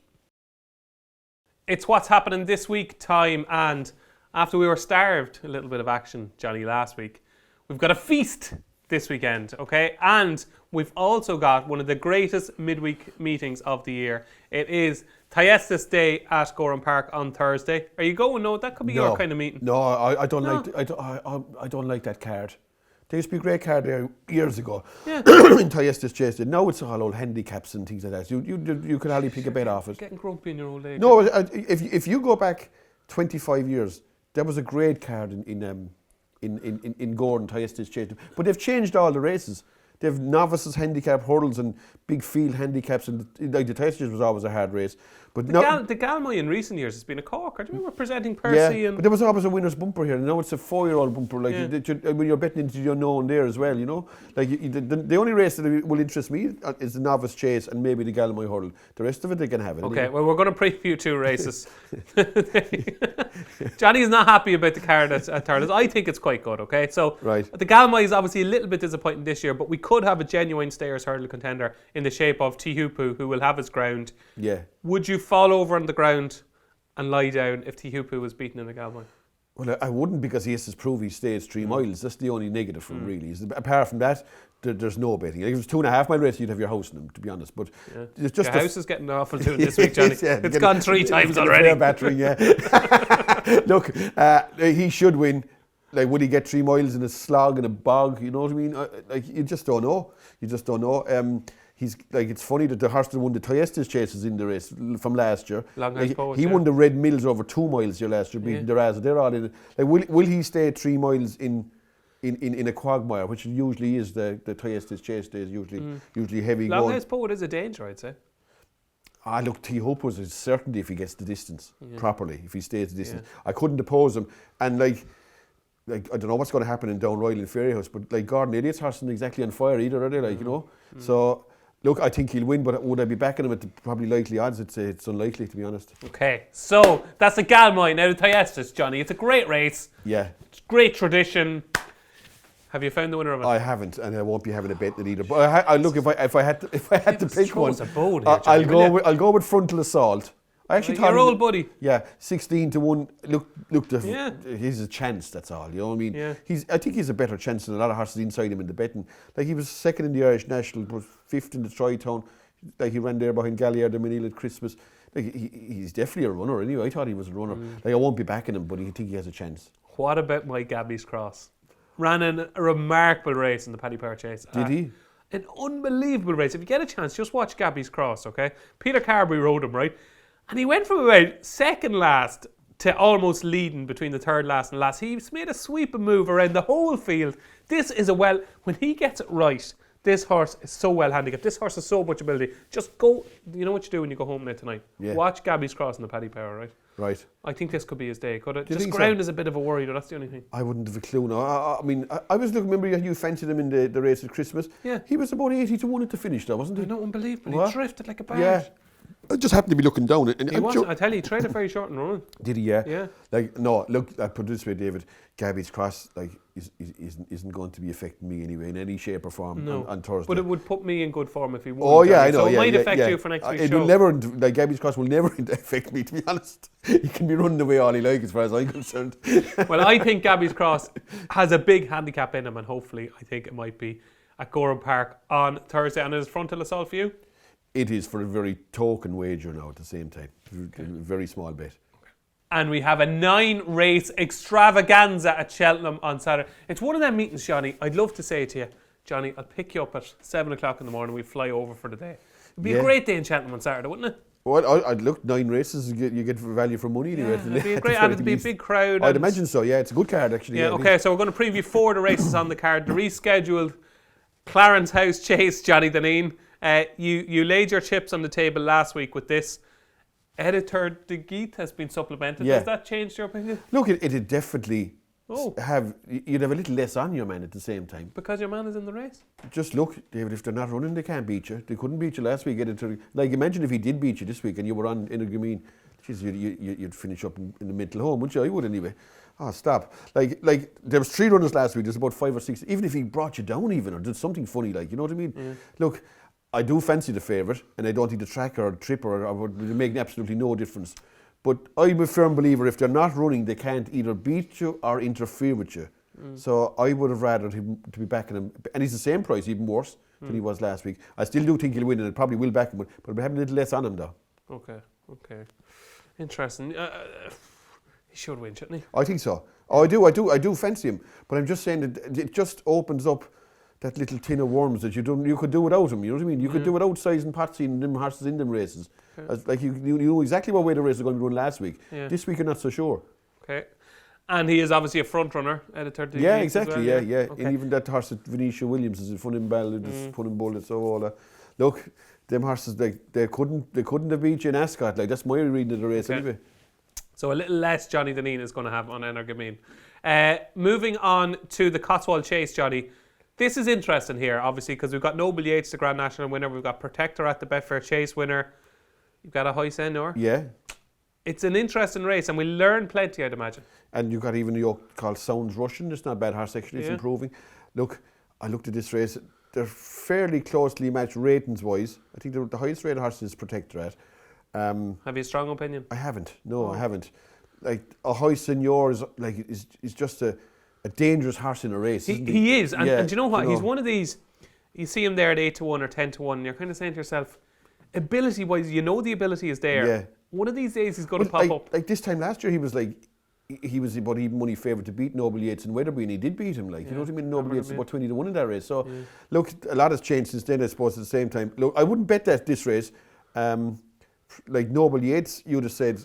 It's what's happening this week time, and after we were starved a little bit of action, Johnny, last week, we've got a feast this weekend, okay? And we've also got one of the greatest midweek meetings of the year. It is Thyestes Day at Gowran Park on Thursday. Are you going? No, that could be your kind of meeting. No, I don't like. I don't like that card. There used to be a great card there years ago. Yeah. In Thyestes Chase. Now it's all old handicaps and things like that. You could hardly pick a bet off it. Getting grumpy in your old age. No, if you go back 25 years, there was a great card in Gowran Thyestes Chase. But they've changed all the races. They've novices handicap hurdles and big field handicaps, and like the Thyestes was always a hard race. But the Galmoy in recent years has been a corker. Do you remember presenting Percy? Yeah, but there was always a winner's bumper here. Now it's a 4-year-old bumper. Like when you're betting into the unknown there as well, you know. Like the only race that will interest me is the novice chase and maybe the Galmoy hurdle. The rest of it they can have it. Okay, well we're going to preview 2 races. Johnny is not happy about the card at Thurles. I think it's quite good. Okay, so the Galmoy is obviously a little bit disappointing this year, but we could have a genuine Stayers hurdle contender in the shape of Tihupu, who will have his ground. Yeah. Would you fall over on the ground and lie down if Tihupu was beaten in the Galmoy? Well, I wouldn't, because he has to prove he stays 3 miles. That's the only negative for him, really. Apart from that, there's no betting. If it was 2.5 mile race, you'd have your house in him, to be honest. But it's just your house is getting awful doing this week, Johnny. It's gone 3 times already. Battering, yeah. Look, he should win. Like, would he get 3 miles in a slog and a bog? You know what I mean? Like, you just don't know. He's like, it's funny that the horse that won the Thyestes chases in the race from last year. He won the Red Mills over 2 miles here last year, beating the Raza. They're all in it. Like, will he stay 3 miles in a quagmire, which usually is the Thyestes chase days, usually heavy going. Longhouse Poet is a danger, I'd say. Look, T-Hope was a certainty if he gets the distance properly, if he stays the distance. I couldn't oppose him. And like I don't know what's going to happen in Down Royal in Fairy House, but like Gordon Elliott's horse isn't exactly on fire either, are they? Like, you know? So, look, I think he'll win, but would I be backing him at the probably likely odds? It's unlikely, to be honest. Okay, so that's the Galmoy. Now the Thyestes, Johnny. It's a great race. Yeah. It's great tradition. Have you found the winner of it? I haven't, and I won't be having a bet in it either. But I look, if I had to pick one, I'll go with Frontal Assault. I actually thought your old buddy. Yeah, 16 to 1. Look, he's a chance. That's all. You know what I mean? Yeah. I think he's a better chance than a lot of horses inside him in the betting. Like, he was second in the Irish National, but 5th in the Tri-Town. Like, he ran there behind Galliard and Manil at Christmas. Like, he's definitely a runner. Anyway, I thought he was a runner. Like, I won't be backing him, but I think he has a chance. What about my Gabby's Cross? Ran a remarkable race in the Paddy Power Chase. Did he? An unbelievable race. If you get a chance, just watch Gabby's Cross. Okay, Peter Carberry rode him, right? And he went from about second last to almost leading between the third last and last. He's made a sweeping move around the whole field. This is when he gets it right, this horse is so well handicapped. This horse has so much ability. Just go, you know what you do when you go home there tonight? Yeah. Watch Gabby's Cross in the Paddy Power, right? Right. I think this could be his day, could it? Do you Just think ground so? is a bit of a worry, though. That's the only thing. I wouldn't have a clue now. I mean, I was looking, remember you fancied him in the race at Christmas? Yeah. He was about 80 to 1 at the finish there, wasn't he? I know, unbelievable. What? He drifted like a barge. Yeah. I just happened to be looking down. And He wasn't, I tell you, he traded very short and running. Did he? Yeah. Yeah. Like, no, look, I put it this way, David. Gabby's Cross, like, isn't going to be affecting me anyway in any shape or form on Thursday. But it would put me in good form if he won. Oh, yeah, I know. So it yeah, might yeah, affect yeah. you for next week's It show. will never, like, Gabby's Cross will never affect me, to be honest. He can be running away all he likes as far as I'm concerned. Well, I think Gabby's Cross has a big handicap in him, and hopefully I think it might be at Gowran Park on Thursday. And is frontal assault for you? It is for a very token wager now at the same time. Okay. A very small bet. And we have a 9-race extravaganza at Cheltenham on Saturday. It's one of them meetings, Johnny. I'd love to say to you, Johnny, I'll pick you up at 7 o'clock in the morning. We fly over for the day. It'd be a great day in Cheltenham on Saturday, wouldn't it? Well, I'd look, 9 races, you get value for money anyway. It'd be a great, and it'd be a big crowd. I'd imagine so, yeah. It's a good card, actually. Yeah, okay, so we're going to preview 4 of the races on the card. The rescheduled Clarence House Chase, Johnny Dineen. You laid your chips on the table last week with this. Editor de Geet has been supplemented. Yeah. Has that changed your opinion? Look, it'd definitely you'd have a little less on your man at the same time. Because your man is in the race? Just look, David, if they're not running, they can't beat you. They couldn't beat you last week. Like, imagine if he did beat you this week and you were on Innergameen, you'd finish up in the mental home, wouldn't you? I would anyway. Oh, stop. Like there was 3 runners last week, there's about 5 or 6. Even if he brought you down even, or did something funny, like, you know what I mean? Mm. Look, I do fancy the favourite, and I don't think the track or the trip or would make absolutely no difference. But I'm a firm believer, if they're not running, they can't either beat you or interfere with you. Mm. So I would have rather him to be backing him. And he's the same price, even worse than he was last week. I still do think he'll win, and I probably will back him, but I'll have a little less on him, though. Okay. Interesting. He should win, shouldn't he? I think so. Oh, I do fancy him. But I'm just saying that it just opens up that little tin of worms that you could do without him. You know what I mean? You could do without sizing Patsy and them horses in them races. Okay. Like you know exactly what way the race is going to be run last week. Yeah. This week you're not so sure. Okay. And he is obviously a front runner, editor. Yeah, exactly. Well, yeah. Okay. And even that horse that Venetia Williams is a fun in bell, just fun in bullet. So all that. Look, them horses they couldn't have beat you in Ascot. Like, that's my reading of the race anyway. So a little less Johnny Dineen is going to have on Innergameen. Moving on to the Cotswold Chase, Johnny. This is interesting here, obviously, because we've got Noble Yates, the Grand National winner. We've got Protector at the Betfair Chase winner. You've got a High Senor. Yeah. It's an interesting race, and we learn plenty, I'd imagine. And you've got even a yoke called Sounds Russian. It's not a bad horse, actually. It's improving. Look, I looked at this race. They're fairly closely matched ratings-wise. I think the highest rated horse is Protector at. Have you a strong opinion? I haven't. No, I haven't. Like, a High Senor is just a dangerous horse in a race. He is, and do you know what? He's one of these. You see him there at 8 to 1 or 10 to 1, and you're kind of saying to yourself, ability-wise, the ability is there. Yeah. One of these days he's going to pop up. Like this time last year, he was about even money favourite to beat Noble Yates and Weatherby, and he did beat him. Like, you know what I mean? Noble Yates is about 20 to 1 in that race. So, look, a lot has changed since then, I suppose. At the same time, look, I wouldn't bet that this race. Like Noble Yates, you'd have said,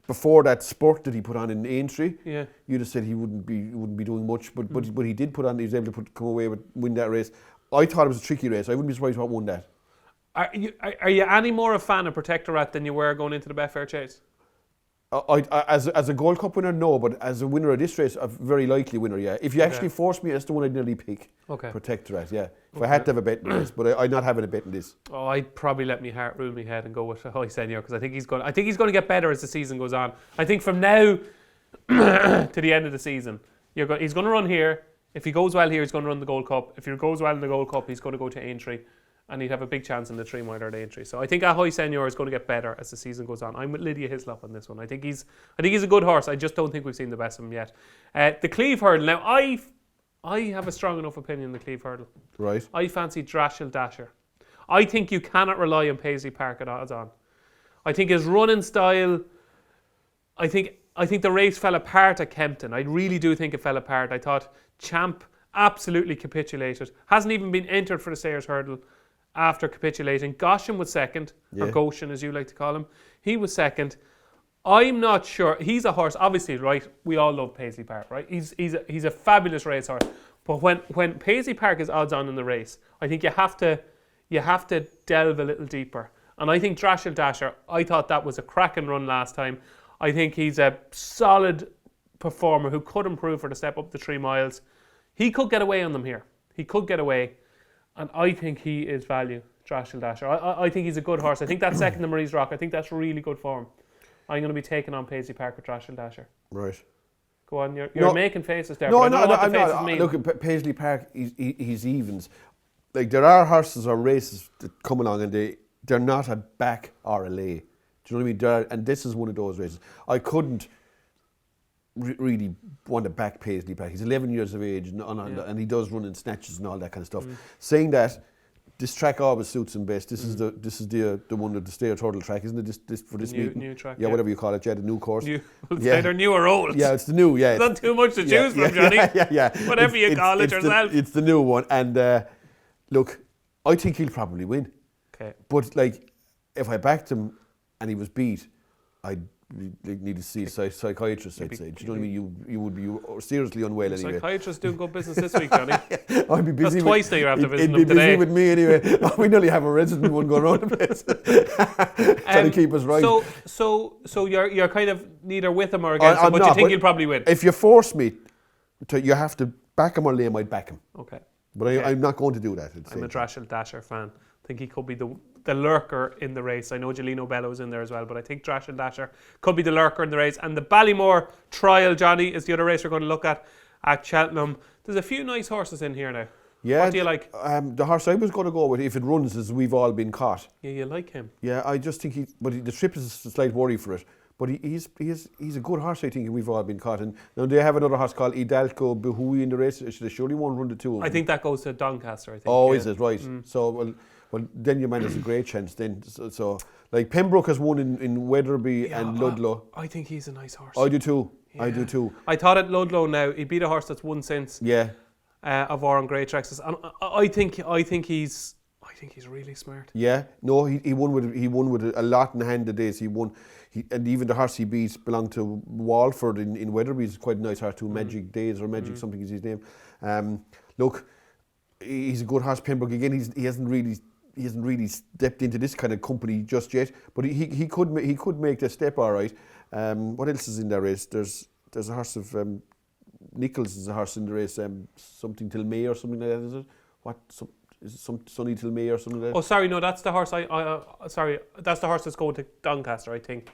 before that spurt that he put on in Aintree, you'd have said he wouldn't be doing much, but he did put on. He was able to come away with win that race. I thought it was a tricky race. I wouldn't be surprised if he won that. Are you any more a fan of Protectorat than you were going into the Betfair Chase? As a Gold Cup winner, no, but as a winner of this race, a very likely winner, yeah. If you actually force me, that's the one I'd nearly pick. Okay. Protectorat, yeah. If I had to have a bet in this, but I'm not having a bet in this. Oh, I'd probably let me heart rule me head and go with High Senor, because I think he's going to get better as the season goes on. I think from now to the end of the season, he's going to run here. If he goes well here, he's going to run the Gold Cup. If he goes well in the Gold Cup, he's going to go to Aintree, and he'd have a big chance in the 3-miler at Aintree. So I think High Senor is going to get better as the season goes on. I'm with Lydia Hislop on this one. I think he's a good horse. I just don't think we've seen the best of him yet. The Cleve Hurdle. Now, I have a strong enough opinion on the Cleve Hurdle. Right. I fancy Drashel Dasher. I think you cannot rely on Paisley Park at odds on. I think his running style, I think the race fell apart at Kempton. I really do think it fell apart. I thought Champ absolutely capitulated. Hasn't even been entered for the Sayers Hurdle after capitulating. Goshen was second, or Goshen as you like to call him. He was second. I'm not sure. He's a horse, obviously, right? We all love Paisley Park, right? He's a fabulous racehorse. But when Paisley Park is odds on in the race, I think you have to delve a little deeper. And I think Drashel Dasher, I thought that was a cracking run last time. I think he's a solid performer who could improve for the step up to 3 miles. He could get away on them here. He could get away. And I think he is value, Drashel Dasher. I think he's a good horse. I think that second to Marie's Rock, I think that's really good form. I'm going to be taking on Paisley Park with Drashel Dasher. Right. Go on, you're making faces there. No, but I know what the faces mean. Look, at Paisley Park, he's evens. Like, there are horses or races that come along and they're not a back or a lay. Do you know what I mean? And this is one of those races. I couldn't really want to back Paisley Park. He's 11 years of age and he does run in snatches and all that kind of stuff. Saying that, this track always suits him best. This is the one with the stair turtle track, isn't it? This for this meeting. New track. Yeah, whatever you call it. Yeah, the new course. It's either new or old. Yeah, it's the new. Yeah, it's not too much to choose from, Johnny. Yeah. Whatever you call it yourself. It's the new one, and look, I think he'll probably win. Okay. But like, if I backed him and he was beat, I'd need to see a psychiatrist, I'd say. Do you know what I mean? You would be seriously unwell anyway. Psychiatrist doing good business this week, Johnny. I'd be busy. That's twice now you're after visiting him today. He'd be busy with me anyway. We nearly have a resident one going around the place. Trying to keep us right. So you're kind of neither with him or against him, but you think he'll probably win? If you force me, you have to back him or lame, I'd back him. Okay. But I'm not going to do that. I'm a Drashel Dasher fan. I think he could be the lurker in the race. I know Gelino Bello's in there as well, but I think Drashel Dasher could be the lurker in the race. And the Ballymore Trial, Johnny, is the other race we're going to look at Cheltenham. There's a few nice horses in here now. Yeah. What do you like? The horse I was going to go with, if it runs, is We've All Been Caught. Yeah, you like him. Yeah, I just think the trip is a slight worry for it. But he's a good horse, I think, We've All Been Caught. And now they have another horse called Idalco Behui in the race. They surely won't run the two of them. I think that goes to Doncaster, I think. Oh, is it? Right. So, well, then your man has a great chance then. So like, Pembroke has won in Wetherby and Ludlow. I think he's a nice horse. I do too. Yeah. I do too. I thought at Ludlow now, he beat a horse that's won since. Yeah. Of Oran Great Tracks. And I think he's really smart. Yeah. No, he won with a lot in hand the days. He won. And even the horse he beat belonged to Walford in Wetherby. It's quite a nice horse too. Magic Days or Magic something is his name. Look, he's a good horse. Pembroke again. He hasn't really stepped into this kind of company just yet, but he could make the step all right. What else is in the race? There's a horse of Nichols is a horse in the race. Something till May or something like that. Is it? Is it some Sunny till May or something like that? Oh, sorry, no, that's the horse. Sorry, that's the horse that's going to Doncaster, I think.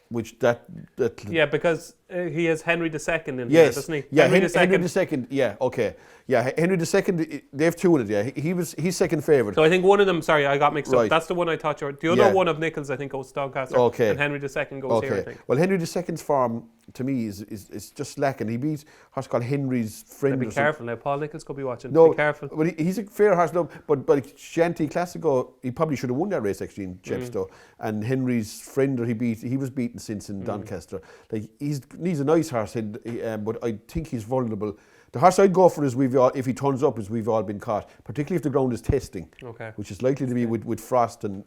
Which that yeah, because he has Henry II in yes. here, doesn't he? Yeah, Henry II. Yeah, okay. Yeah, Henry II. They have two in it. Yeah, he's second favourite. So I think one of them. Sorry, I got mixed right. up. That's the one I thought you were. The other one of Nichols, I think, goes to Doncaster. Okay. And Henry II goes here, I think. Well, Henry II's form to me is just lacking. He beat a horse called Henry's Friend. Now be careful now. Paul Nichols could be watching. No, be careful. But he's a fair horse. No, but Shanty Classico, he probably should have won that race actually in Chepstow. And Henry's Friend, he was beaten since in Doncaster. Like, he's a nice horse, but I think he's vulnerable. The horse I'd go for is if he turns up, is We've All Been Caught, particularly if the ground is testing, which is likely to be with frost and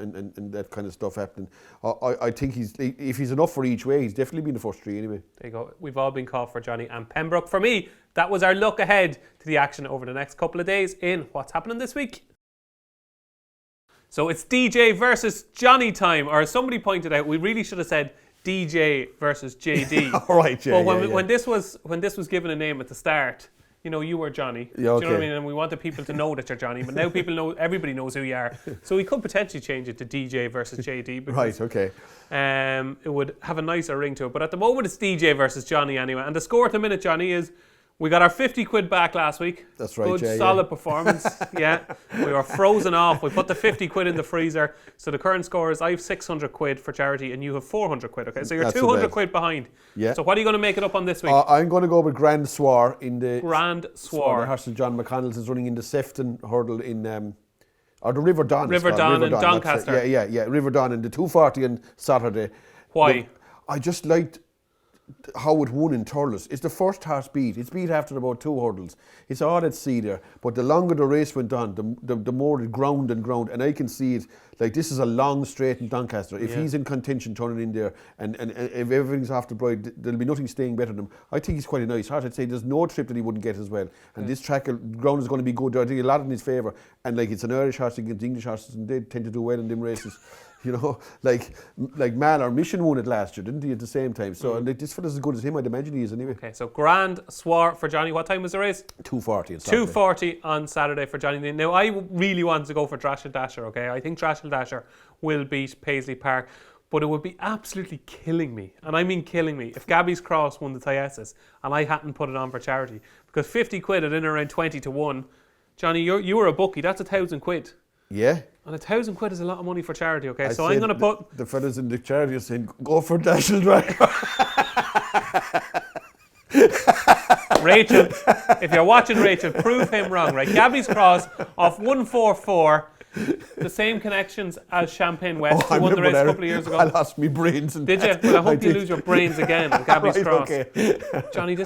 that kind of stuff happening. I think if he's enough for each way, he's definitely been the first three anyway. There you go. We've all been caught for Johnny and Pembroke. For me, that was our look ahead to the action over the next couple of days in what's happening this week. So it's DJ versus Johnny time, or as somebody pointed out, we really should have said DJ versus JD. All right, yeah. But when this was given a name at the start, you were Johnny. Yeah, okay. Do you know what I mean? And we wanted people to know that you're Johnny, but now everybody knows who you are. So we could potentially change it to DJ versus JD. Right, okay. It would have a nicer ring to it. But at the moment it's DJ versus Johnny anyway. And the score at the minute, Johnny, is we got our 50 quid back last week. That's right, Good, solid performance. Yeah. We were frozen off. We put the 50 quid in the freezer. So the current score is I have 600 quid for charity and you have 400 quid. Okay, so you're 200 quid behind. Yeah. So what are you going to make it up on this week? I'm going to go with Grand Soir in the... Grand Soir. The horse of John McConnell's is running in the Sefton hurdle in... or the River Don. River Don in Doncaster. Yeah. River Don in the 240 on Saturday. Why? Look, I just liked how it won in Thurles. It's the first horse beat. It's beat after about 2 hurdles. It's all at sea there. But the longer the race went on, the more it ground, and I can see it Like, this is a long straight in Doncaster. If he's in contention turning in there, and if everything's off the bride, there'll be nothing staying better than him. I think he's quite a nice horse. I'd say there's no trip that he wouldn't get as well. And this track, ground is going to be good. I think a lot in his favour. And like, it's an Irish horse against English horses, and they tend to do well in them races. You know, like Mal or Mission won it last year, didn't he, at the same time? So like, this fella's as good as him, I'd imagine he is anyway. Okay, so Grand Soir for Johnny. What time was the race? 2:40 on Saturday. 2:40 on Saturday for Johnny. Now, I really wanted to go for Drashel Dasher, okay? I think Drashel Dasher will beat Paisley Park, but it would be absolutely killing me, and I mean killing me, if Gabby's Cross won the Tyeses and I hadn't put it on for charity. Because 50 quid at in around 20 to 1. Johnny, you were a bookie, that's 1,000 quid. Yeah. And 1,000 quid is a lot of money for charity, okay? So I'm going to put... The fellas in the charity are saying, go for Dashiell Drag. Rachel, if you're watching, Rachel, prove him wrong, right? Gabby's Cross off 144, the same connections as Champagne West, who won the race a couple of years ago. I lost my brains. Did you? Well, I hope you lose your brains again on Gabby's Cross. Okay. Johnny,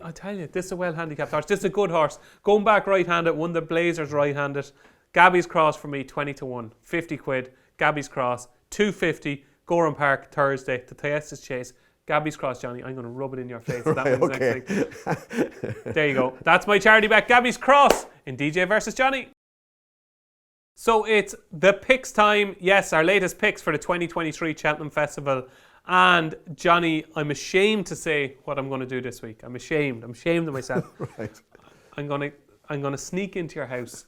I tell you, this is a well-handicapped horse. This is a good horse. Going back right-handed, won the Blazers right-handed. Gabby's Cross for me, 20 to 1. 50 quid. Gabby's Cross, 250. Gowran Park, Thursday. The Tyeses Chase. Gabby's Cross, Johnny. I'm going to rub it in your face. That wins next week. There you go. That's my charity bet. Gabby's Cross in DJ versus Johnny. So it's the picks time. Yes, our latest picks for the 2023 Cheltenham Festival. And Johnny, I'm ashamed to say what I'm going to do this week. I'm ashamed. I'm ashamed of myself. Right. I'm going to sneak into your house.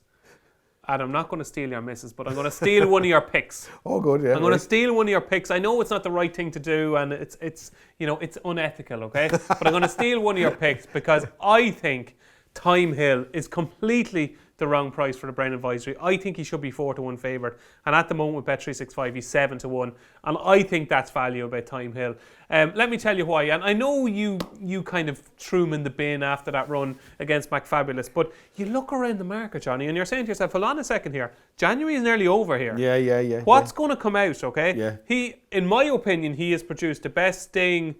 And I'm not going to steal your missus, but I'm going to steal one of your picks. Oh, good, yeah. I'm going to steal one of your picks. I know it's not the right thing to do, and it's unethical, okay? But I'm going to steal one of your picks because I think Time Hill is completely the wrong price for the Brown Advisory. I think he should be 4 to 1 favoured, and at the moment with Bet365 he's 7 to 1, and I think that's value about Time Hill. Let me tell you why. And I know you kind of threw him in the bin after that run against McFabulous, but you look around the market, Johnny, and you're saying to yourself, hold on a second here, January is nearly over here. Yeah. What's going to come out, okay? Yeah. He, in my opinion, he has produced the best staying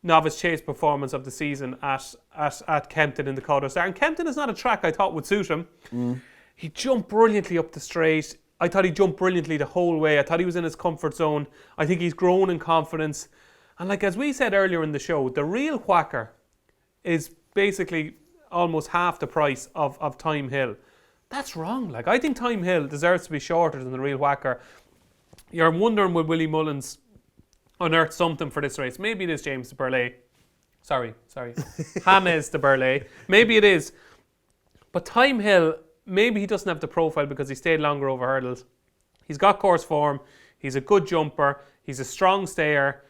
novice chase performance of the season at Kempton in the Cawdor Star. And Kempton is not a track I thought would suit him. He jumped brilliantly up the straight. I thought he jumped brilliantly the whole way. I thought he was in his comfort zone. I think he's grown in confidence. And like as we said earlier in the show, the real whacker is basically almost half the price of Time Hill. That's wrong. Like, I think Time Hill deserves to be shorter than the real whacker. You're wondering, will Willie Mullins unearth something for this race? Maybe it is James de Burleigh. Sorry. James de Burleigh. Maybe it is. But Time Hill, maybe he doesn't have the profile because he stayed longer over hurdles. He's got course form. He's a good jumper. He's a strong stayer.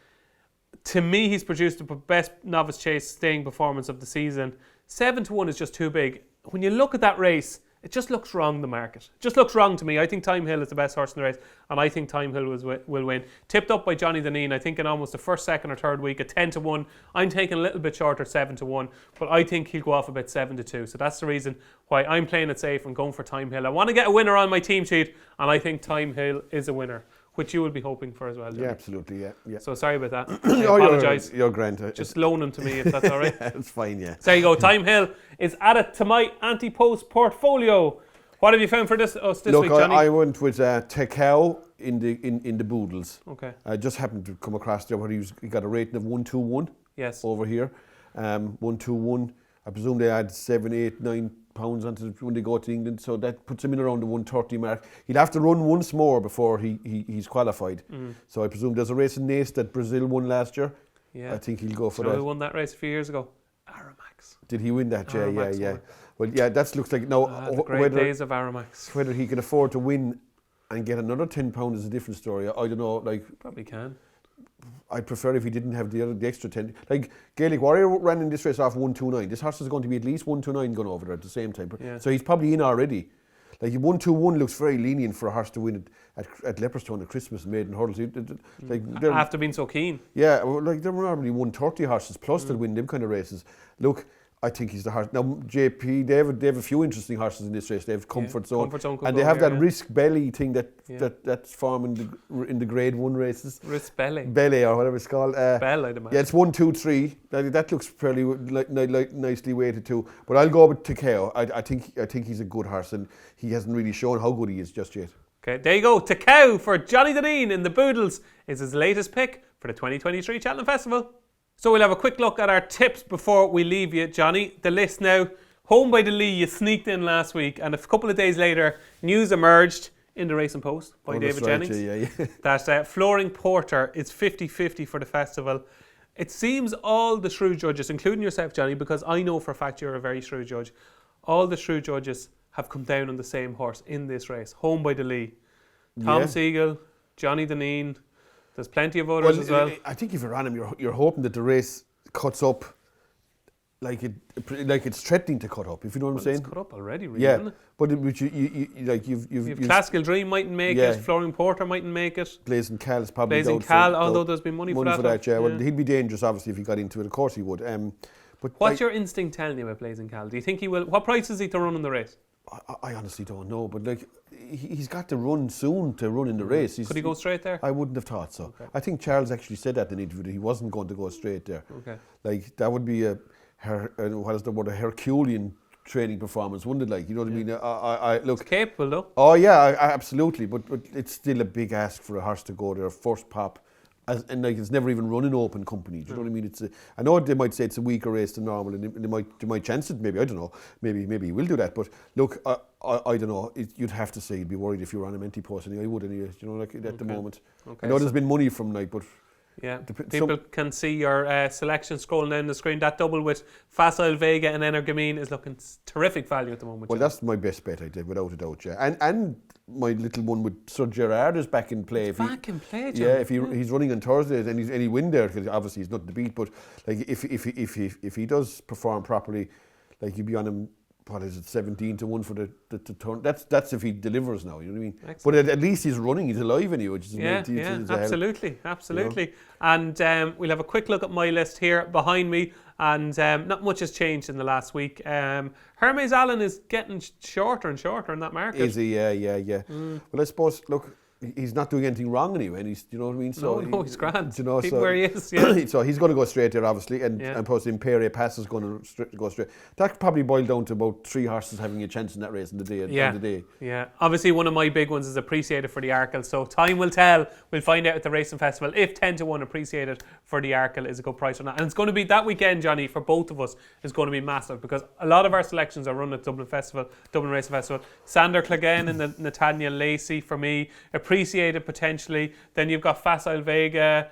To me, he's produced the best novice chase staying performance of the season. 7 to 1 is just too big. When you look at that race, it just looks wrong, the market. It just looks wrong to me. I think Time Hill is the best horse in the race, and I think Time Hill will win. Tipped up by Johnny Dineen, I think in almost the first, second or third week at 10 to 1. I'm taking a little bit shorter, 7 to 1, but I think he'll go off about 7 to 2. So that's the reason why I'm playing it safe and going for Time Hill. I want to get a winner on my team sheet, and I think Time Hill is a winner, which you will be hoping for as well, Johnny. Yeah, absolutely, yeah. So sorry about that. I apologise. You're grand. Just loan him to me if that's all right. Yeah, it's fine, yeah. So there you go. Time Hill is added to my Ante-Post portfolio. What have you found for this week, Johnny? I went with Tekau in the Boodles. Okay. I just happened to come across there where he got a rating of 121. Yes. Over here. 121. I presume they add 7, 8, 9 pounds onto when they go to England, so that puts him in around the 130 mark. He'll have to run once more before he's qualified. So I presume there's a race in Nace that Brazil won last year. Yeah. I think he'll go for that. Who won that race a few years ago? Aramax. Did he win that? Yeah. Well, yeah, that looks like now. The great days of Aramax. Whether he can afford to win and get another £10 is a different story. I don't know. Like, probably can. I'd prefer if he didn't have the extra 10. Like Gaelic Warrior ran in this race off 129. This horse is going to be at least 129 going over there at the same time. Yeah. So he's probably in already. Like 121 looks very lenient for a horse to win at Leopardstown at Christmas and Maiden Hurdles. After being so keen. Yeah, well, like there were normally 130 horses plus that win them kind of races. Look, I think he's the horse. Now, JP, they have a few interesting horses in this race. They have Comfort Zone and they have that risk belly thing that's forming in the Grade 1 races. Risk belly? Belly or whatever it's called. Bell, I'd imagine. Yeah, it's 1, 2, 3. That looks fairly nicely weighted too. But I'll go with Tekeo. I think he's a good horse and he hasn't really shown how good he is just yet. Okay, there you go. Takao for Johnny Dineen in the Boodles is his latest pick for the 2023 Cheltenham Festival. So we'll have a quick look at our tips before we leave you, Johnny. The list now. Home by the Lee, you sneaked in last week, and a couple of days later, news emerged in the Racing Post by David Jennings that Flooring Porter is 50-50 for the festival. It seems all the shrewd judges, including yourself, Johnny, because I know for a fact you're a very shrewd judge, all the shrewd judges have come down on the same horse in this race, Home by the Lee. Tom Siegel, Johnny Dineen, there's plenty of others as well. I think if you're on him, you're hoping that the race cuts up like it's threatening to cut up, if you know what I'm saying. It's cut up already, really, isn't it? But you've Classical Dream mightn't make it, Flooring Porter mightn't make it. Blazing Cal is probably Blazing Cal, although there's been money for that. Well, he'd be dangerous, obviously, if he got into it. Of course he would. But what's your instinct telling you about Blazing Cal? Do you think he will? What price is he to run in the race? I honestly don't know, but he's got to run soon to run in the race. Could he go straight there? I wouldn't have thought so. Okay. I think Charles actually said that in an interview that he wasn't going to go straight there. Okay. That would be a Herculean training performance, wouldn't it? You know what I mean? Look, it's capable though. Oh yeah, absolutely. But it's still a big ask for a horse to go there first pop. And it's never even run in open company. Do you know what I mean? I know they might say it's a weaker race than normal, and they might chance it. Maybe, I don't know. Maybe he will do that. But look, I don't know. You'd have to say you'd be worried if you were on a Ante-Post anyway. I would anyway. You know, at the moment. I know there's been money from but. Yeah, people can see your selection scrolling down the screen. That double with Facile Vega and Energamine is looking terrific value at the moment. Well, that's my best bet, I did, without a doubt, yeah. And my little one with Sir Gerard is back in play. Back in play, John. Yeah, if he's running on Thursday and he win there, because obviously he's nothing to beat, but if he does perform properly, you'd be on him. What is it, 17-1 for the turn? That's if he delivers now. You know what I mean? Excellent. But at least he's running. He's alive anyway, which is absolutely. You know? And we'll have a quick look at my list here behind me. And not much has changed in the last week. Hermes Allen is getting shorter and shorter in that market. Is he? Yeah. Well, I suppose. Look. He's not doing anything wrong anyway, and you know what I mean? So no, he's grand. You know, keep where he is, yeah. So he's going to go straight there, obviously, and plus Imperial Pass is going to go straight. That probably boiled down to about 3 horses having a chance in that race in the day. Yeah. Obviously, one of my big ones is Appreciated for the Arkle, so time will tell. We'll find out at the Racing Festival if 10-1 Appreciated for the Arkle is a good price or not. And it's going to be that weekend, Johnny, for both of us, is going to be massive, because a lot of our selections are run at Dublin Racing Festival. Sander Clegane and the Nathaniel Lacey for me, Appreciated potentially. Then you've got Facile Vega.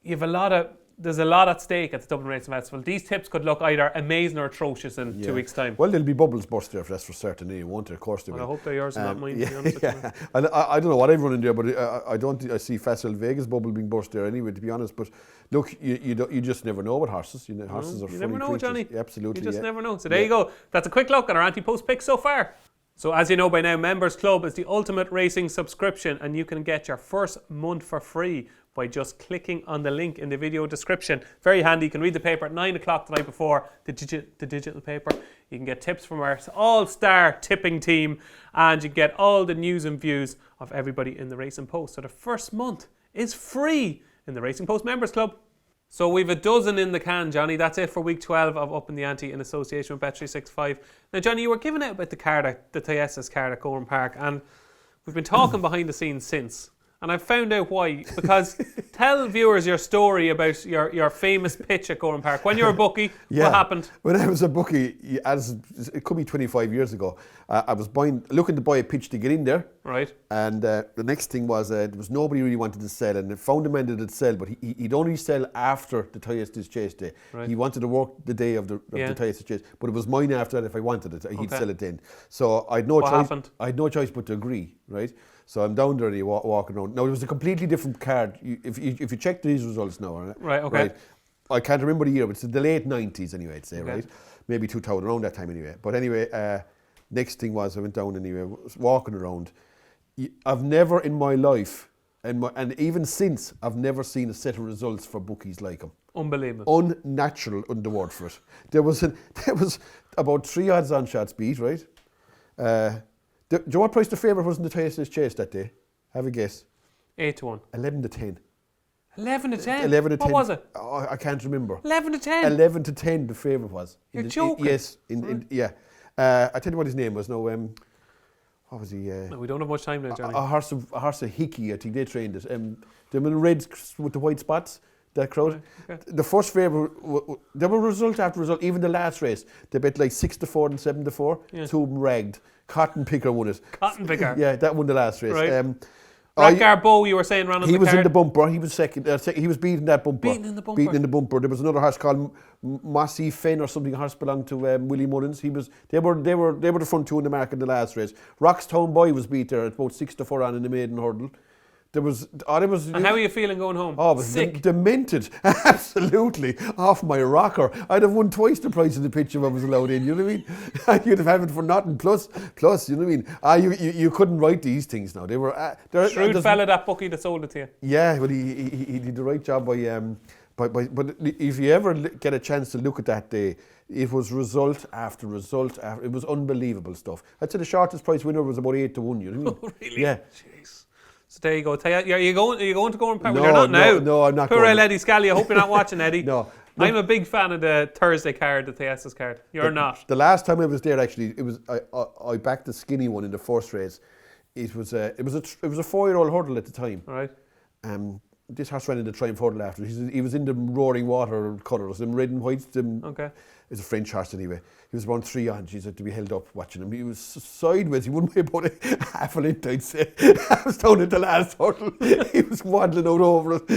There's a lot at stake at the Dublin Racing Festival. These tips could look either amazing or atrocious in 2 weeks' time. Well, there'll be bubbles burst there, that's for certain. Won't there? Of course there will. I hope they're yours and not mine, to be honest with you. I don't know what I've run in there, but I see Facile Vega's bubble being burst there anyway, to be honest. But look, you just never know with horses. Horses are funny creatures. You never know, Johnny. Absolutely. You just never know. So there you go. That's a quick look at our Ante-Post picks so far. So as you know by now, Members Club is the ultimate racing subscription, and you can get your first month for free by just clicking on the link in the video description. Very handy. You can read the paper at 9 o'clock the night before, the digital paper. You can get tips from our all-star tipping team, and you get all the news and views of everybody in the Racing Post. So the first month is free in the Racing Post Members Club. So we've a dozen in the can, Johnny. That's it for week 12 of Upping The Ante in association with Bet365. Now, Johnny, you were giving out about the Tyesis card at Gowran Park, and we've been talking behind the scenes since. And I've found out why, because tell viewers your story about your famous pitch at Gowran Park. When you were a bookie, what happened? When I was a bookie, it could be 25 years ago, I was looking to buy a pitch to get in there. Right. And the next thing was, there was nobody really wanted to sell, and I found a man that would sell, but he'd only sell after the Tyesis Chase day. Right. He wanted to work the day of the Tyesis Chase, but it was mine after that if I wanted it. He'd sell it then. So I had no choice but to agree, right? So I'm down there and walking around. Now, it was a completely different card. If you check these results now, right? Okay. Right, I can't remember the year, but it's the late 90s anyway, I'd say, right? Maybe 2000, around that time anyway. But anyway, next thing was I went down anyway, was walking around. I've never in my life, and even since, I've never seen a set of results for bookies like them. Unbelievable. Unnatural, on the word for it. There was about 3 odds on shots beat, right? Do you know what price the favourite was in the Tyesis Chase that day? Have a guess. 8-1. 11-10. 11-10? 11-10. What was it? Oh, I can't remember. 11-10? 11-10 the favourite was. You're joking? Yeah. I tell you what his name was. No, what was he? No, we don't have much time now, Johnny. A horse of Hickey, I think they trained it. The little reds with the white spots, that crowd. Okay. The first favourite, there were result after result. Even the last race, they bet like 6-4 and 7-4. Yeah. Two of them ragged. Cotton Picker won it. Cotton Picker. Yeah, that won the last race. Right. Garbo, you were saying, ran on the card. He was in the bumper. He was second. He was beating that bumper. Beating in the bumper. There was another horse called Mossy Fenn or something. A horse belonged to Willie Mullins. They were the front two in the mark in the last race. Roxtown Boy was beat there at about 6-4 on in the maiden hurdle. And how are you feeling going home? Oh, I was sick. Demented. Absolutely. Off my rocker. I'd have won twice the price of the pitch if I was allowed in, you know what I mean? You'd have had it for nothing. Plus, you know what I mean? You couldn't write these things now. They were... Shrewd fella, that bookie that sold it to you. Yeah, but he did the right job but if you ever get a chance to look at that day, it was result after result. It was unbelievable stuff. I'd say the shortest price winner was about 8-1, you know what I mean? Oh, really? Yeah. Jeez. So there you go. Are you going to Gowran Park? No, You're not now. No, I'm not Poor going. Eddie Scally. I hope you're not watching, Eddie. No. I'm a big fan of the Thursday card, the Theasis card. You're not. The last time I was there, actually, I backed the skinny one in the first race. It was a 4-year-old hurdle at the time. All right. This horse ran in the Triumph hurdle after. He was in the roaring water colours, them red and whites. Okay. It's a French horse anyway. He was around 3 on. Jeez, I had to be held up watching him. He was sideways. He wouldn't weigh about a half a length, I'd say. I was down at the last hurdle. He was waddling out over it.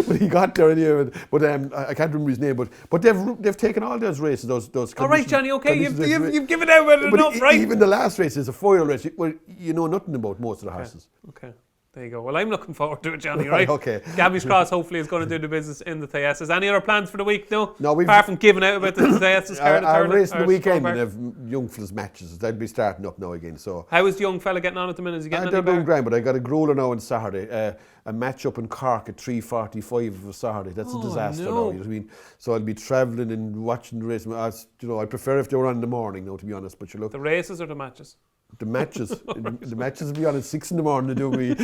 But he got there anyway. But I can't remember his name. But they've taken all those races, those all right, Johnny, okay. You've given out enough, right? Even the last race is a 4-year-old race. Well, you know nothing about most of the horses. Okay. There you go. Well, I'm looking forward to it, Johnny, right? Okay. Gabby's Cross hopefully is going to do the business in the Theasis. Any other plans for the week? No, we've... Apart from giving out about the Theasis card. Our race in the weekend and have young fellas matches. They'll be starting up now again. So how is the young fella getting on at the minute? Is he getting they're doing grand, but I got a grueler now on Saturday. A match up in Cork at 3:45 of Saturday. That's a disaster now, you know what I mean? So I'll be travelling and watching the race. I prefer if they were on in the morning now, to be honest. But you look, the races or the matches? The matches. The matches will be on at 6 in the morning to do me.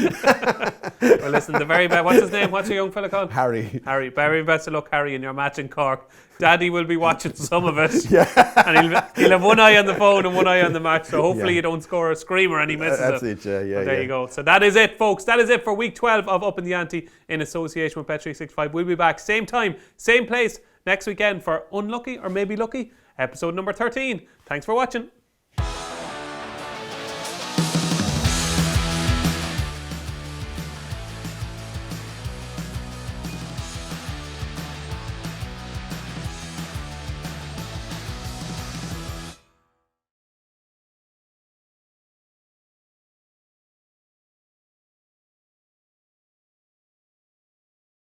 Well, listen, the very best. What's his name? What's your young fella called? Harry. Harry. Very best of luck, Harry, in your match in Cork. Daddy will be watching some of it. Yeah. And he'll have one eye on the phone and one eye on the match. So hopefully you don't score a screamer and he misses That's it, yeah. There you go. So that is it, folks. That is it for week 12 of Upping The Ante in association with Bet365. We'll be back same time, same place next weekend for Unlucky or Maybe Lucky, episode number 13. Thanks for watching.